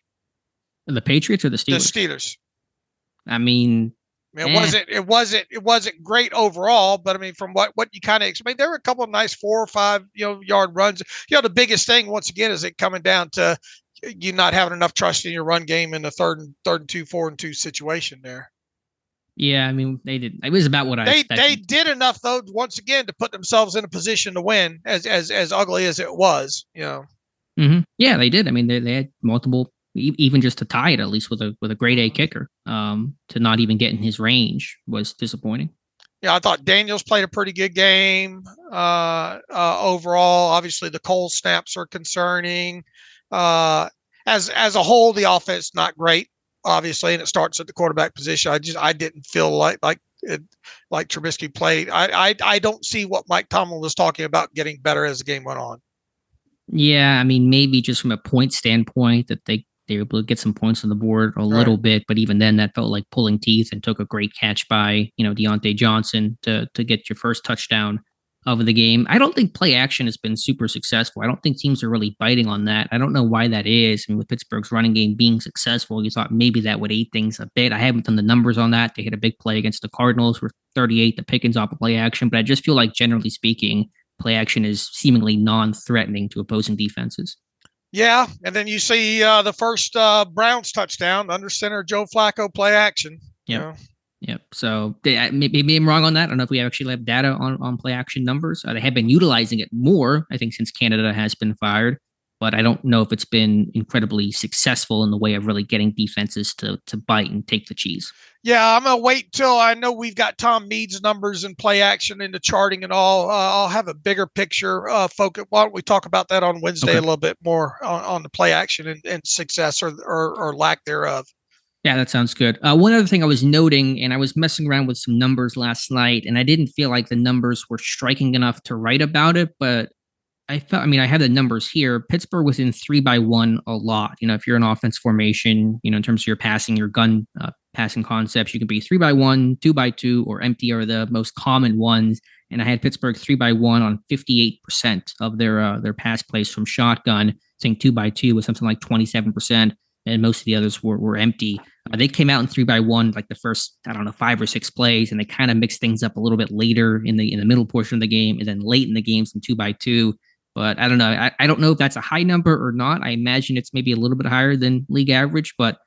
The Patriots or the Steelers? The Steelers. I mean, it wasn't great overall, but I mean, from what you kind of expect, there were a couple of nice 4 or 5, yard runs. The biggest thing once again is it coming down to you not having enough trust in your run game in the 3rd and 2, 4 and 2 situation there. Yeah, I mean, they did. It was about what I expected. They did enough, though, once again, to put themselves in a position to win, as ugly as it was. Mm-hmm. Yeah, they did. I mean, they had multiple, even just to tie it, at least with a grade A kicker, to not even get in his range was disappointing. Yeah, I thought Daniels played a pretty good game overall. Obviously, the Cole snaps are concerning. As a whole, the offense not great. Obviously, and it starts at the quarterback position. I didn't feel like Trubisky played. I don't see what Mike Tomlin was talking about getting better as the game went on. Yeah, I mean, maybe just from a point standpoint that they were able to get some points on the board a little bit, but even then that felt like pulling teeth and took a great catch by, Deontay Johnson to get your first touchdown. of the game. I don't think play action has been super successful. I don't think teams are really biting on that. I don't know why that is. I mean, with Pittsburgh's running game being successful, you thought maybe that would aid things a bit. I haven't done the numbers on that. They hit a big play against the Cardinals for 38 to Pickens off of play action, but I just feel like generally speaking, play action is seemingly non-threatening to opposing defenses. Yeah, and then you see the first Browns touchdown under center Joe Flacco play action. Yeah. Yep. So maybe I'm wrong on that. I don't know if we actually have data on play action numbers. They have been utilizing it more, I think, since Canada has been fired, but I don't know if it's been incredibly successful in the way of really getting defenses to bite and take the cheese. Yeah, I'm going to wait till I know we've got Tom Meade's numbers and play action into charting and all. I'll have a bigger picture focus. Why don't we talk about that on Wednesday a little bit more on the play action and success or lack thereof. Yeah, that sounds good. One other thing I was noting, and I was messing around with some numbers last night, and I didn't feel like the numbers were striking enough to write about it, but I have the numbers here. Pittsburgh within 3-by-1 a lot. If you're an offense formation, in terms of your passing, your gun passing concepts, you can be 3-by-1, 2-by-2, or empty are the most common ones. And I had Pittsburgh 3-by-1 on 58% of their pass plays from shotgun. I think 2-by-2 was something like 27%. And most of the others were empty. They came out in 3-by-1 like the first, 5 or 6 plays, and they kind of mixed things up a little bit later in the middle portion of the game, and then late in the game some 2-by-2. But I don't know. I don't know if that's a high number or not. I imagine it's maybe a little bit higher than league average, but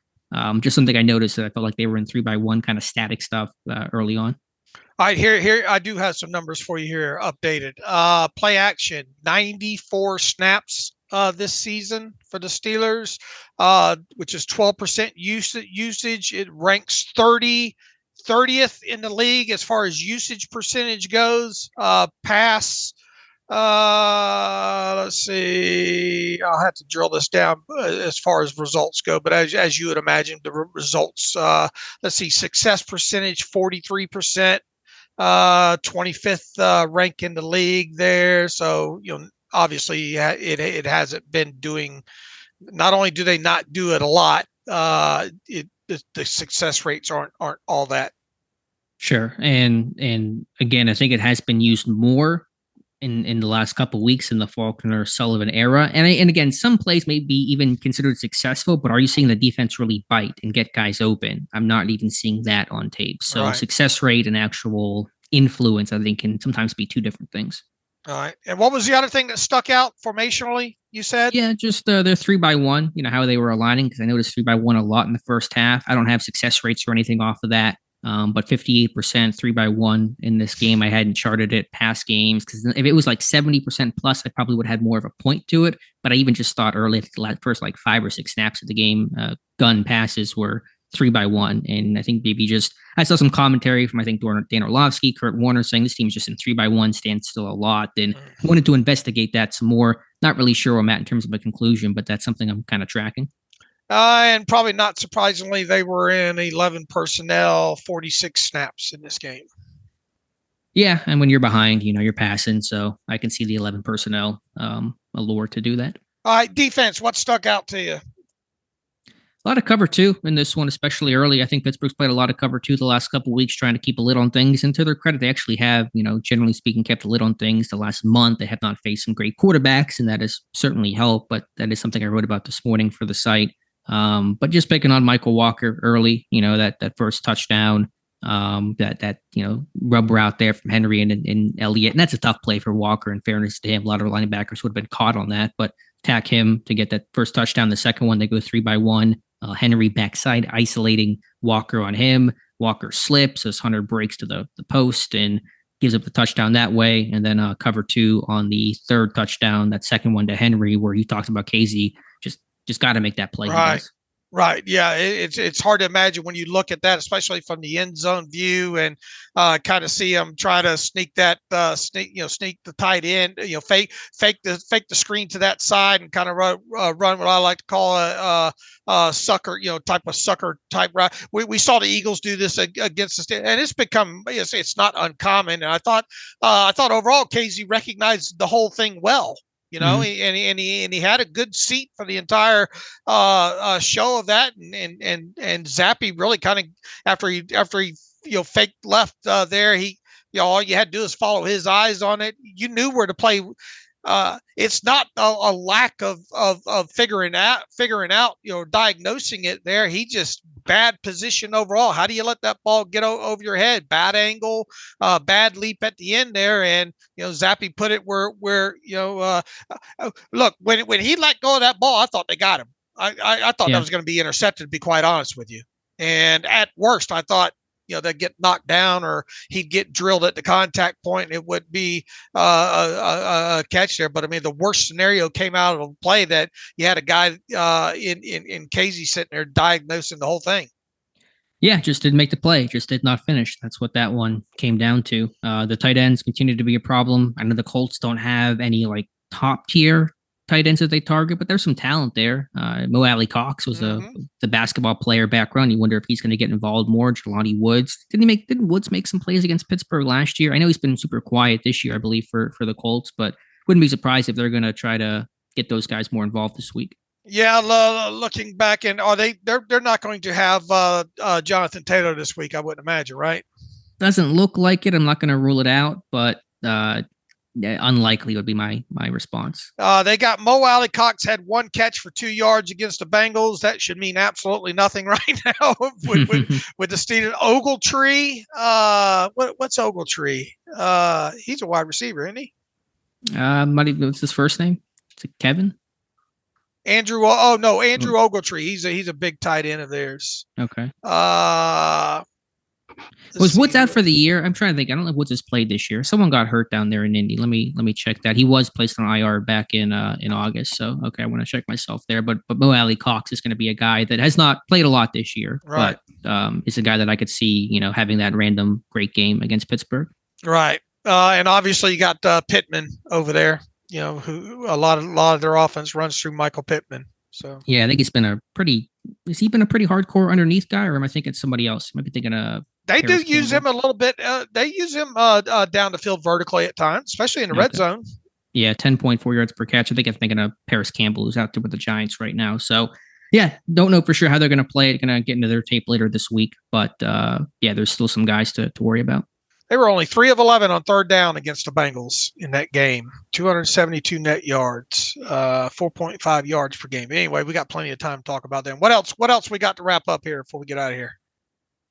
just something I noticed that I felt like they were in 3-by-1 kind of static stuff early on. All right, here I do have some numbers for you here updated. Play action, 94 snaps this season for the Steelers, which is 12% usage. It ranks 30th in the league as far as usage percentage goes. Pass, let's see. I'll have to drill this down as far as results go, but as you would imagine, the results. Let's see, success percentage 43%, 25th rank in the league there. So obviously, it hasn't been doing. Not only do they not do it a lot, the success rates aren't all that. Sure, and again, I think it has been used more in the last couple of weeks in the Faulkner Sullivan era, and again, some plays may be even considered successful, but are you seeing the defense really bite and get guys open? I'm not even seeing that on tape. So right. Success rate and actual influence, I think, can sometimes be two different things. All right. And what was the other thing that stuck out formationally, you said? Yeah, just their 3-by-1, how they were aligning, because I noticed 3-by-1 a lot in the first half. I don't have success rates or anything off of that, but 58% 3-by-1 in this game. I hadn't charted it past games, because if it was like 70% plus, I probably would have had more of a point to it. But I even just thought early, the first 5 or 6 snaps of the game, gun passes were 3-by-1. And I think maybe I saw some commentary from, I think, Dan Orlovsky, Kurt Warner saying this team is just in 3-by-1 stands still a lot. And wanted to investigate that some more. Not really sure where I'm at in terms of a conclusion, but that's something I'm kind of tracking. And probably not surprisingly, they were in 11 personnel, 46 snaps in this game. Yeah, and when you're behind, you're passing. So I can see the 11 personnel allure to do that. All right, defense, what stuck out to you? A lot of cover two in this one, especially early. I think Pittsburgh's played a lot of cover two the last couple of weeks, trying to keep a lid on things. And to their credit, they actually have, generally speaking, kept a lid on things the last month. They have not faced some great quarterbacks, and that has certainly helped. But that is something I wrote about this morning for the site. But just picking on Michael Walker early, that first touchdown, that rubber out there from Henry and Elliott. And that's a tough play for Walker, in fairness to him. A lot of linebackers would have been caught on that, but attack him to get that first touchdown. The second one, they go 3-by-1. Henry backside isolating Walker on him. Walker slips as Hunter breaks to the post and gives up the touchdown that way. And then cover two on the third touchdown, that second one to Henry, where he talks about Casey just got to make that play. Right. Yeah. It's hard to imagine when you look at that, especially from the end zone view, and kind of see him try to sneak that, sneak the tight end, fake the screen to that side and kind of run what I like to call a sucker, sucker type route. We saw the Eagles do this against the Steelers, and it's become, it's not uncommon. And I thought overall Casey recognized the whole thing well. And he had a good seat for the entire show of that, and Zappe really kind of after he faked left there, he all you had to do is follow his eyes on it. You knew where to play. It's not a lack of figuring out, diagnosing it there. He just bad position overall. How do you let that ball get over your head? Bad angle, bad leap at the end there. And, Zappe put it where look, when he let go of that ball, I thought they got him. I thought that was going to be intercepted, to be quite honest with you. And at worst, I thought, they'd get knocked down or he'd get drilled at the contact point. And it would be a catch there. But I mean, the worst scenario came out of a play that you had a guy in Casey sitting there diagnosing the whole thing. Yeah, just didn't make the play, just did not finish. That's what that one came down to. The tight ends continue to be a problem. I know the Colts don't have any like top tier tight ends that they target, but there's some talent there. Mo Alley-Cox was the basketball player background. You wonder if he's going to get involved more. Jelani Woods. Didn't Woods make some plays against Pittsburgh last year? I know he's been super quiet this year, I believe, for the Colts, but wouldn't be surprised if they're going to try to get those guys more involved this week. Yeah, looking back, and they're not going to have Jonathan Taylor this week, I wouldn't imagine, right? Doesn't look like it. I'm not going to rule it out, but unlikely would be my response. They got Mo Alley-Cox had 1 catch for 2 yards against the Bengals. That should mean absolutely nothing right now with the Steelers. Ogletree, what's Ogletree? He's a wide receiver, isn't he? What's his first name? Is it Kevin? Andrew. Oh no, Andrew Ogletree. He's a big tight end of theirs. Okay. Was Woods out for the year? I'm trying to think. I don't know if Woods has played this year. Someone got hurt down there in Indy. Let me check that. He was placed on IR back in August. So okay, I want to check myself there. But Mo Alley-Cox is going to be a guy that has not played a lot this year, right? But is a guy that I could see, having that random great game against Pittsburgh. Right. And obviously you got Pittman over there. Who a lot of their offense runs through Michael Pittman. So yeah, I think has he been a pretty hardcore underneath guy, or am I thinking somebody else? I might be thinking they do use him a little bit. They use him down the field vertically at times, especially in the red zone. Yeah, 10.4 yards per catch. I think I'm thinking of Paris Campbell, who's out there with the Giants right now. So yeah, don't know for sure how they're going to play it. Going to get into their tape later this week, but there's still some guys to worry about. They were only 3 of 11 on third down against the Bengals in that game. 272 net yards, 4.5 yards per game. Anyway, we got plenty of time to talk about them. What else we got to wrap up here before we get out of here?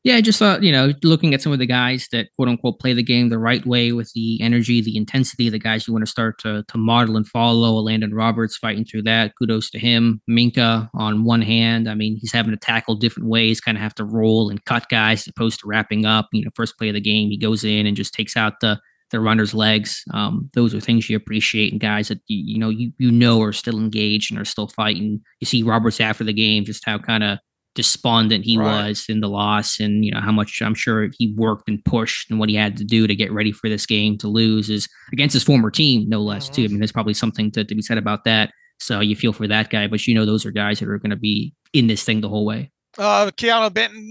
Yeah, I just thought, looking at some of the guys that quote unquote play the game the right way with the energy, the intensity, the guys you want to start to model and follow. Landon Roberts fighting through that. Kudos to him. Minka on one hand. I mean, he's having to tackle different ways, kind of have to roll and cut guys as opposed to wrapping up. First play of the game, he goes in and just takes out the runner's legs. Those are things you appreciate in guys that you are still engaged and are still fighting. You see Roberts after the game, just how kind of despondent he was in the loss, and how much I'm sure he worked and pushed and what he had to do to get ready for this game to lose is against his former team, no less too. I mean, there's probably something to be said about that. So you feel for that guy, but those are guys that are going to be in this thing the whole way. Keanu Benton,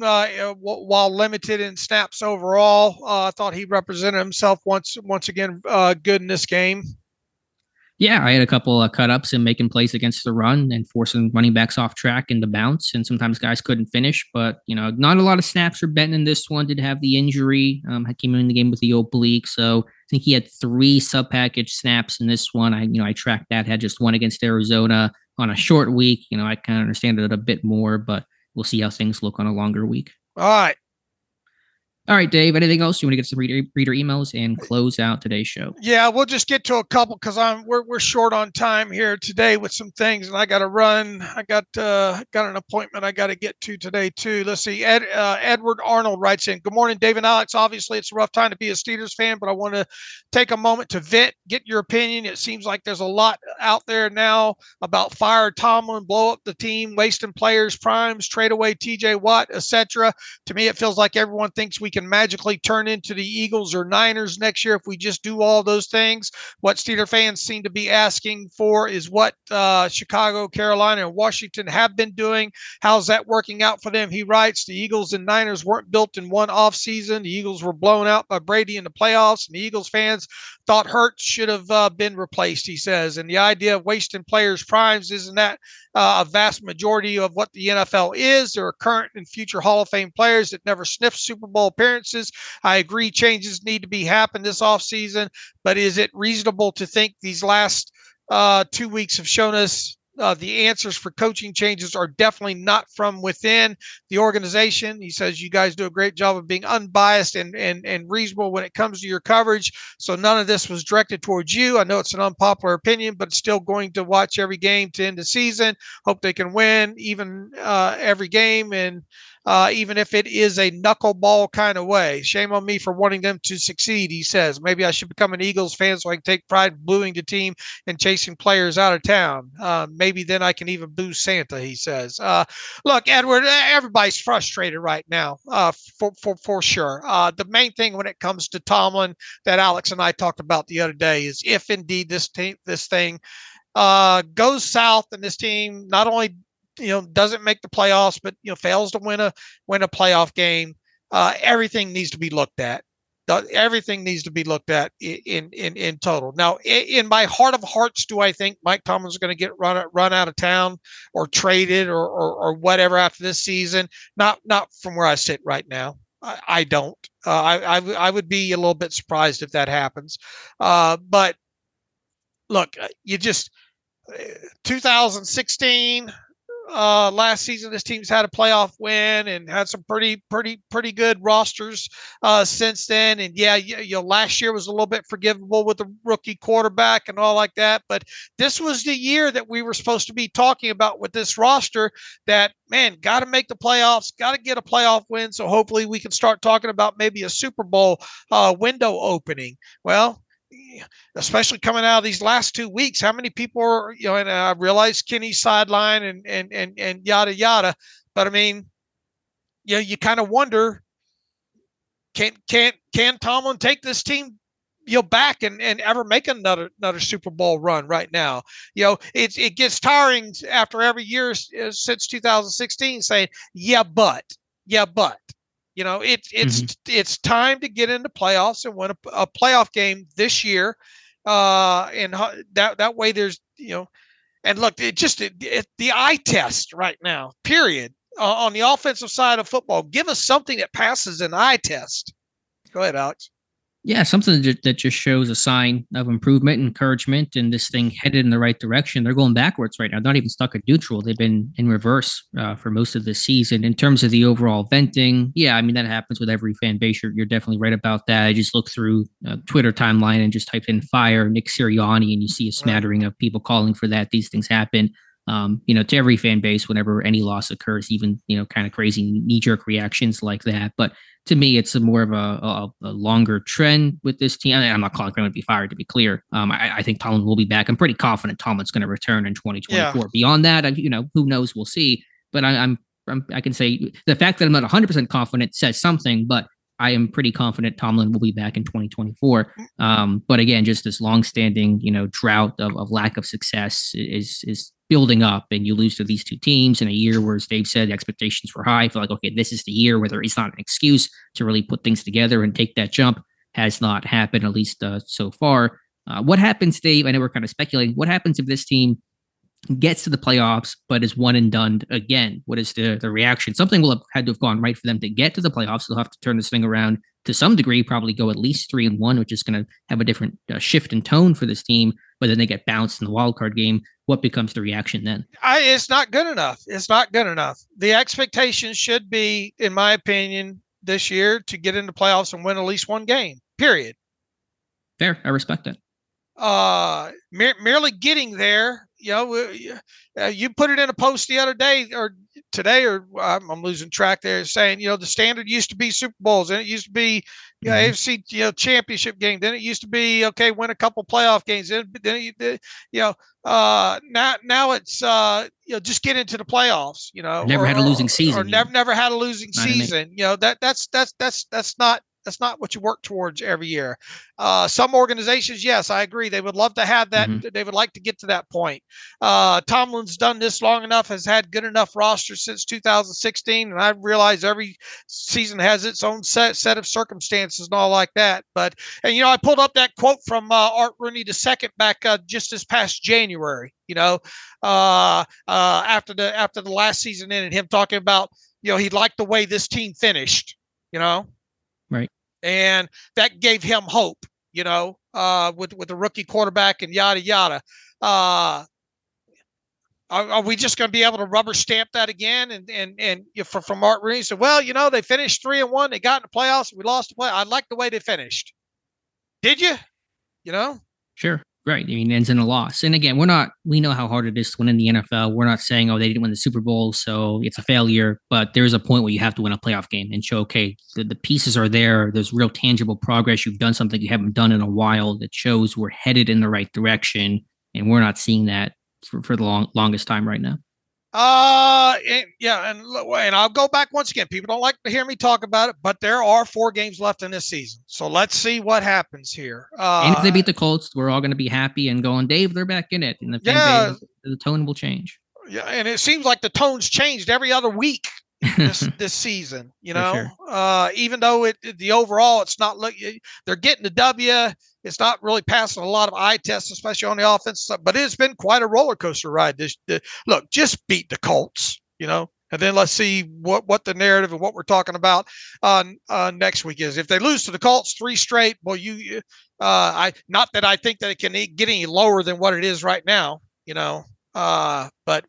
while limited in snaps overall, I thought he represented himself once again good in this game. Yeah, I had a couple of cut-ups and making plays against the run and forcing running backs off track and the bounce, and sometimes guys couldn't finish. But, not a lot of snaps for Benton in this one. Did have the injury. Came in the game with the oblique, so I think he had 3 sub-package snaps in this one. I tracked that. Had just 1 against Arizona on a short week. I kind of understand it a bit more, but we'll see how things look on a longer week. All right, Dave, anything else? You want to get some reader emails and close out today's show? Yeah, we'll just get to a couple because we're short on time here today with some things, and I got to run. I got an appointment I got to get to today too. Let's see. Edward Arnold writes in, "Good morning, Dave and Alex. Obviously, it's a rough time to be a Steelers fan, but I want to take a moment to vent, get your opinion. It seems like there's a lot out there now about fire Tomlin, blow up the team, wasting players' primes, trade away T.J. Watt, etc. To me, it feels like everyone thinks we can magically turn into the Eagles or Niners next year if we just do all those things. What Steeler fans seem to be asking for is what Chicago, Carolina, and Washington have been doing. How's that working out for them?" He writes, "The Eagles and Niners weren't built in one offseason. The Eagles were blown out by Brady in the playoffs, and the Eagles fans thought Hurts should have been replaced," he says. "And the idea of wasting players' primes, isn't that a vast majority of what the NFL is? There are current and future Hall of Fame players that never sniffed Super Bowl appearances appearances. I agree changes need to be happened this offseason, but is it reasonable to think these last 2 weeks have shown us the answers for coaching changes are definitely not from within the organization? He says you guys do a great job of being unbiased and reasonable when it comes to your coverage. So none of this was directed towards you. I know it's an unpopular opinion, but still going to watch every game to end the season. Hope they can win even every game, and even if it is a knuckleball kind of way. Shame on me for wanting them to succeed, he says. Maybe I should become an Eagles fan so I can take pride in booing the team and chasing players out of town. Maybe then I can even boo Santa, he says. Look, Edward, everybody's frustrated right now, for sure. The main thing when it comes to Tomlin that Alex and I talked about the other day is if indeed this thing goes south and this team not only doesn't make the playoffs, but fails to win a playoff game, everything needs to be looked at. Everything needs to be looked at in total. Now, in my heart of hearts, do I think Mike Tomlin's going to get run out of town or traded or whatever after this season? Not from where I sit right now. I don't. I would be a little bit surprised if that happens. But look, you just 2016. Last season, this team's had a playoff win and had some pretty good rosters since then. And yeah, last year was a little bit forgivable with the rookie quarterback and all like that. But this was the year that we were supposed to be talking about with this roster that, man, got to make the playoffs, got to get a playoff win. So hopefully we can start talking about maybe a Super Bowl window opening. Well, especially coming out of these last 2 weeks, how many people are, and I realize Kenny's sideline and yada, yada. But I mean, you kind of wonder, can Tomlin take this team, back and ever make another Super Bowl run right now? It gets tiring after every year since 2016 saying, yeah, but. It's time to get into playoffs and win a playoff game this year, and that way there's and look, the eye test right now. Period. On the offensive side of football, give us something that passes an eye test. Go ahead, Alex. Yeah, something that just shows a sign of improvement, encouragement, and this thing headed in the right direction. They're going backwards right now. They're not even stuck at neutral. They've been in reverse for most of this season. In terms of the overall venting, yeah, I mean, that happens with every fan base. You're definitely right about that. I just looked through Twitter timeline and just typed in fire Nick Sirianni, and you see a smattering of people calling for that. These things happen. To every fan base whenever any loss occurs, even, kind of crazy knee-jerk reactions like that. But to me, it's more of a longer trend with this team. I'm not calling for him to be fired, to be clear. I think Tomlin will be back. I'm pretty confident Tomlin's going to return in 2024. Yeah. Beyond that, who knows? We'll see. But I can say the fact that I'm not 100% confident says something, but I am pretty confident Tomlin will be back in 2024. But again, just this longstanding, drought of lack of success is building up, and you lose to these two teams in a year where, as Dave said, expectations were high. I feel like, okay, this is the year where there is not an excuse to really put things together and take that jump. Has not happened, at least so far. What happens, Dave? I know we're kind of speculating. What happens if this team gets to the playoffs, but is one and done again? What is the reaction? Something will have had to have gone right for them to get to the playoffs. They'll have to turn this thing around to some degree, probably go at least 3-1, which is going to have a different shift in tone for this team. But then they get bounced in the wild card game. What becomes the reaction then? It's not good enough. It's not good enough. The expectation should be, in my opinion, this year to get into playoffs and win at least one game, period. Fair. I respect that. Merely getting there, you put it in a post the other day or today, or I'm losing track there, saying, the standard used to be Super Bowls, and it used to be AFC championship game. Then it used to be, okay, win a couple playoff games. Then now it's just get into the playoffs. Never had a losing season. Or never had a losing season. That's not what you work towards every year. Some organizations, yes, I agree. They would love to have that. Mm-hmm. They would like to get to that point. Tomlin's done this long enough, has had good enough rosters since 2016. And I realize every season has its own set of circumstances and all like that. But, I pulled up that quote from Art Rooney II back just this past January, after the last season ended, him talking about, he liked the way this team finished, Right. And that gave him hope, with the rookie quarterback and yada, yada. Are we just going to be able to rubber stamp that again? And from Mark Rooney said, well, they finished 3-1. They got in the playoffs. We lost the play. I like the way they finished. Did you? Sure. Right. I mean, ends in a loss. And again, we know how hard it is to win in the NFL. We're not saying, they didn't win the Super Bowl, so it's a failure. But there's a point where you have to win a playoff game and show, okay, the pieces are there. There's real tangible progress. You've done something you haven't done in a while that shows we're headed in the right direction. And we're not seeing that for the longest time right now. And I'll go back once again. People don't like to hear me talk about it, but there are 4 games left in this season. So let's see what happens here. And if they beat the Colts, we're all going to be happy and going, Dave, they're back in it. And the tone will change. Yeah, and it seems like the tone's changed every other week this season. Sure. Even though the overall, it's not they're getting the W. It's not really passing a lot of eye tests, especially on the offense. But it's been quite a roller coaster ride. Look, just beat the Colts, and then let's see what the narrative and what we're talking about next week is. If they lose to the Colts 3 straight, well, not that I think that it can get any lower than what it is right now, but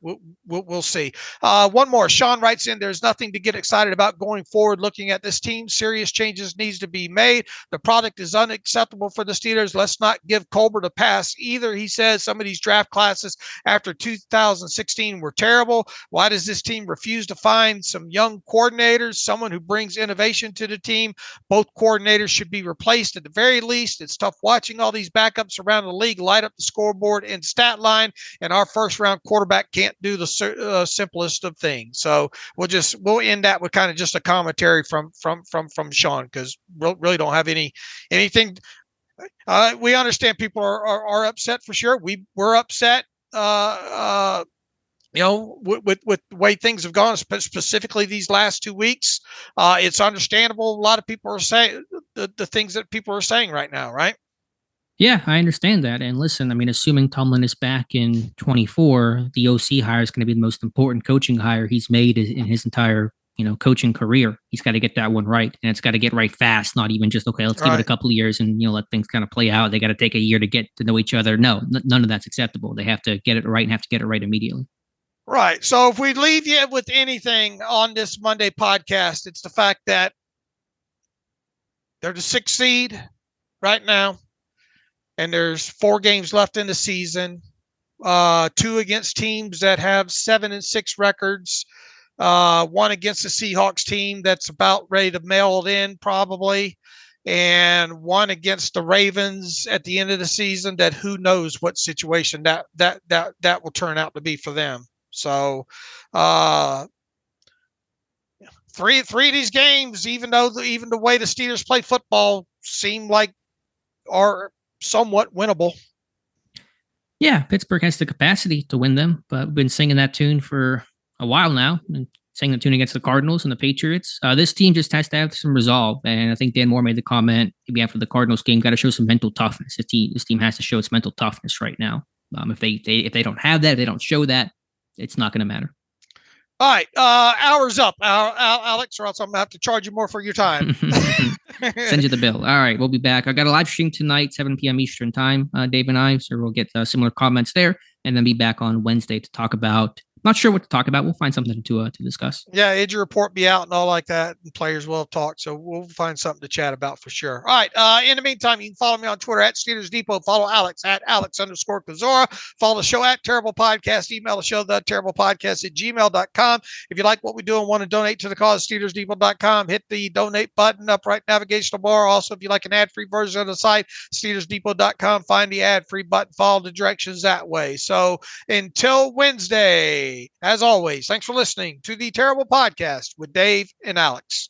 we'll see. One more. Sean writes in, there's nothing to get excited about going forward. Looking at this team, serious changes needs to be made. The product is unacceptable for the Steelers. Let's not give Colbert a pass either. He says some of these draft classes after 2016 were terrible. Why does this team refuse to find some young coordinators, someone who brings innovation to the team? Both coordinators should be replaced at the very least. It's tough watching all these backups around the league light up the scoreboard and stat line, and our first round quarterback can't do the simplest of things. So we'll end that with kind of just a commentary from Sean, because really don't have anything. We understand people are upset for sure. We're upset. With the way things have gone, specifically these last 2 weeks. It's understandable. A lot of people are saying the things that people are saying right now, right? Yeah, I understand that. And listen, I mean, assuming Tomlin is back in 24, the OC hire is going to be the most important coaching hire he's made in his entire, coaching career. He's got to get that one right, and it's got to get right fast. Not even just, okay, let's give it a couple of years and let things kind of play out. They got to take a year to get to know each other. No, none of that's acceptable. They have to get it right and have to get it right immediately. Right. So if we leave you with anything on this Monday podcast, it's the fact that they're the 6th seed right now. And there's 4 games left in the season, 2 against teams that have 7-6 records, 1 against the Seahawks team that's about ready to mail it in probably, and 1 against the Ravens at the end of the season that who knows what situation that will turn out to be for them. So 3 of these games, even the way the Steelers play football, seem like are somewhat winnable. Yeah, Pittsburgh has the capacity to win them, but we've been singing that tune for a while now, and singing the tune against the Cardinals and the Patriots. This team just has to have some resolve, and I think Dan Moore made the comment maybe after the Cardinals game, got to show some mental toughness. This team has to show its mental toughness right now. If they don't have that, if they don't show that, it's not going to matter. All right, hour's up, Alex, or else I'm going to have to charge you more for your time. Send you the bill. All right, we'll be back. I got a live stream tonight, 7 p.m. Eastern time, Dave and I, so we'll get similar comments there, and then be back on Wednesday to talk about, not sure what to talk about. We'll find something to discuss. Yeah, injury report be out and all like that, and players will have talked, so we'll find something to chat about for sure. All right, in the meantime, you can follow me on Twitter at Steelers Depot. Follow Alex at Alex_Kozora. Follow the show at Terrible Podcast. Email the show, theterriblepodcast@gmail.com. If you like what we do and want to donate to the cause, SteelersDepot.com. Hit the donate button up right navigational bar. Also, if you like an ad-free version of the site, SteelersDepot.com. Find the ad-free button. Follow the directions that way. So until Wednesday, as always, thanks for listening to the Terrible Podcast with Dave and Alex.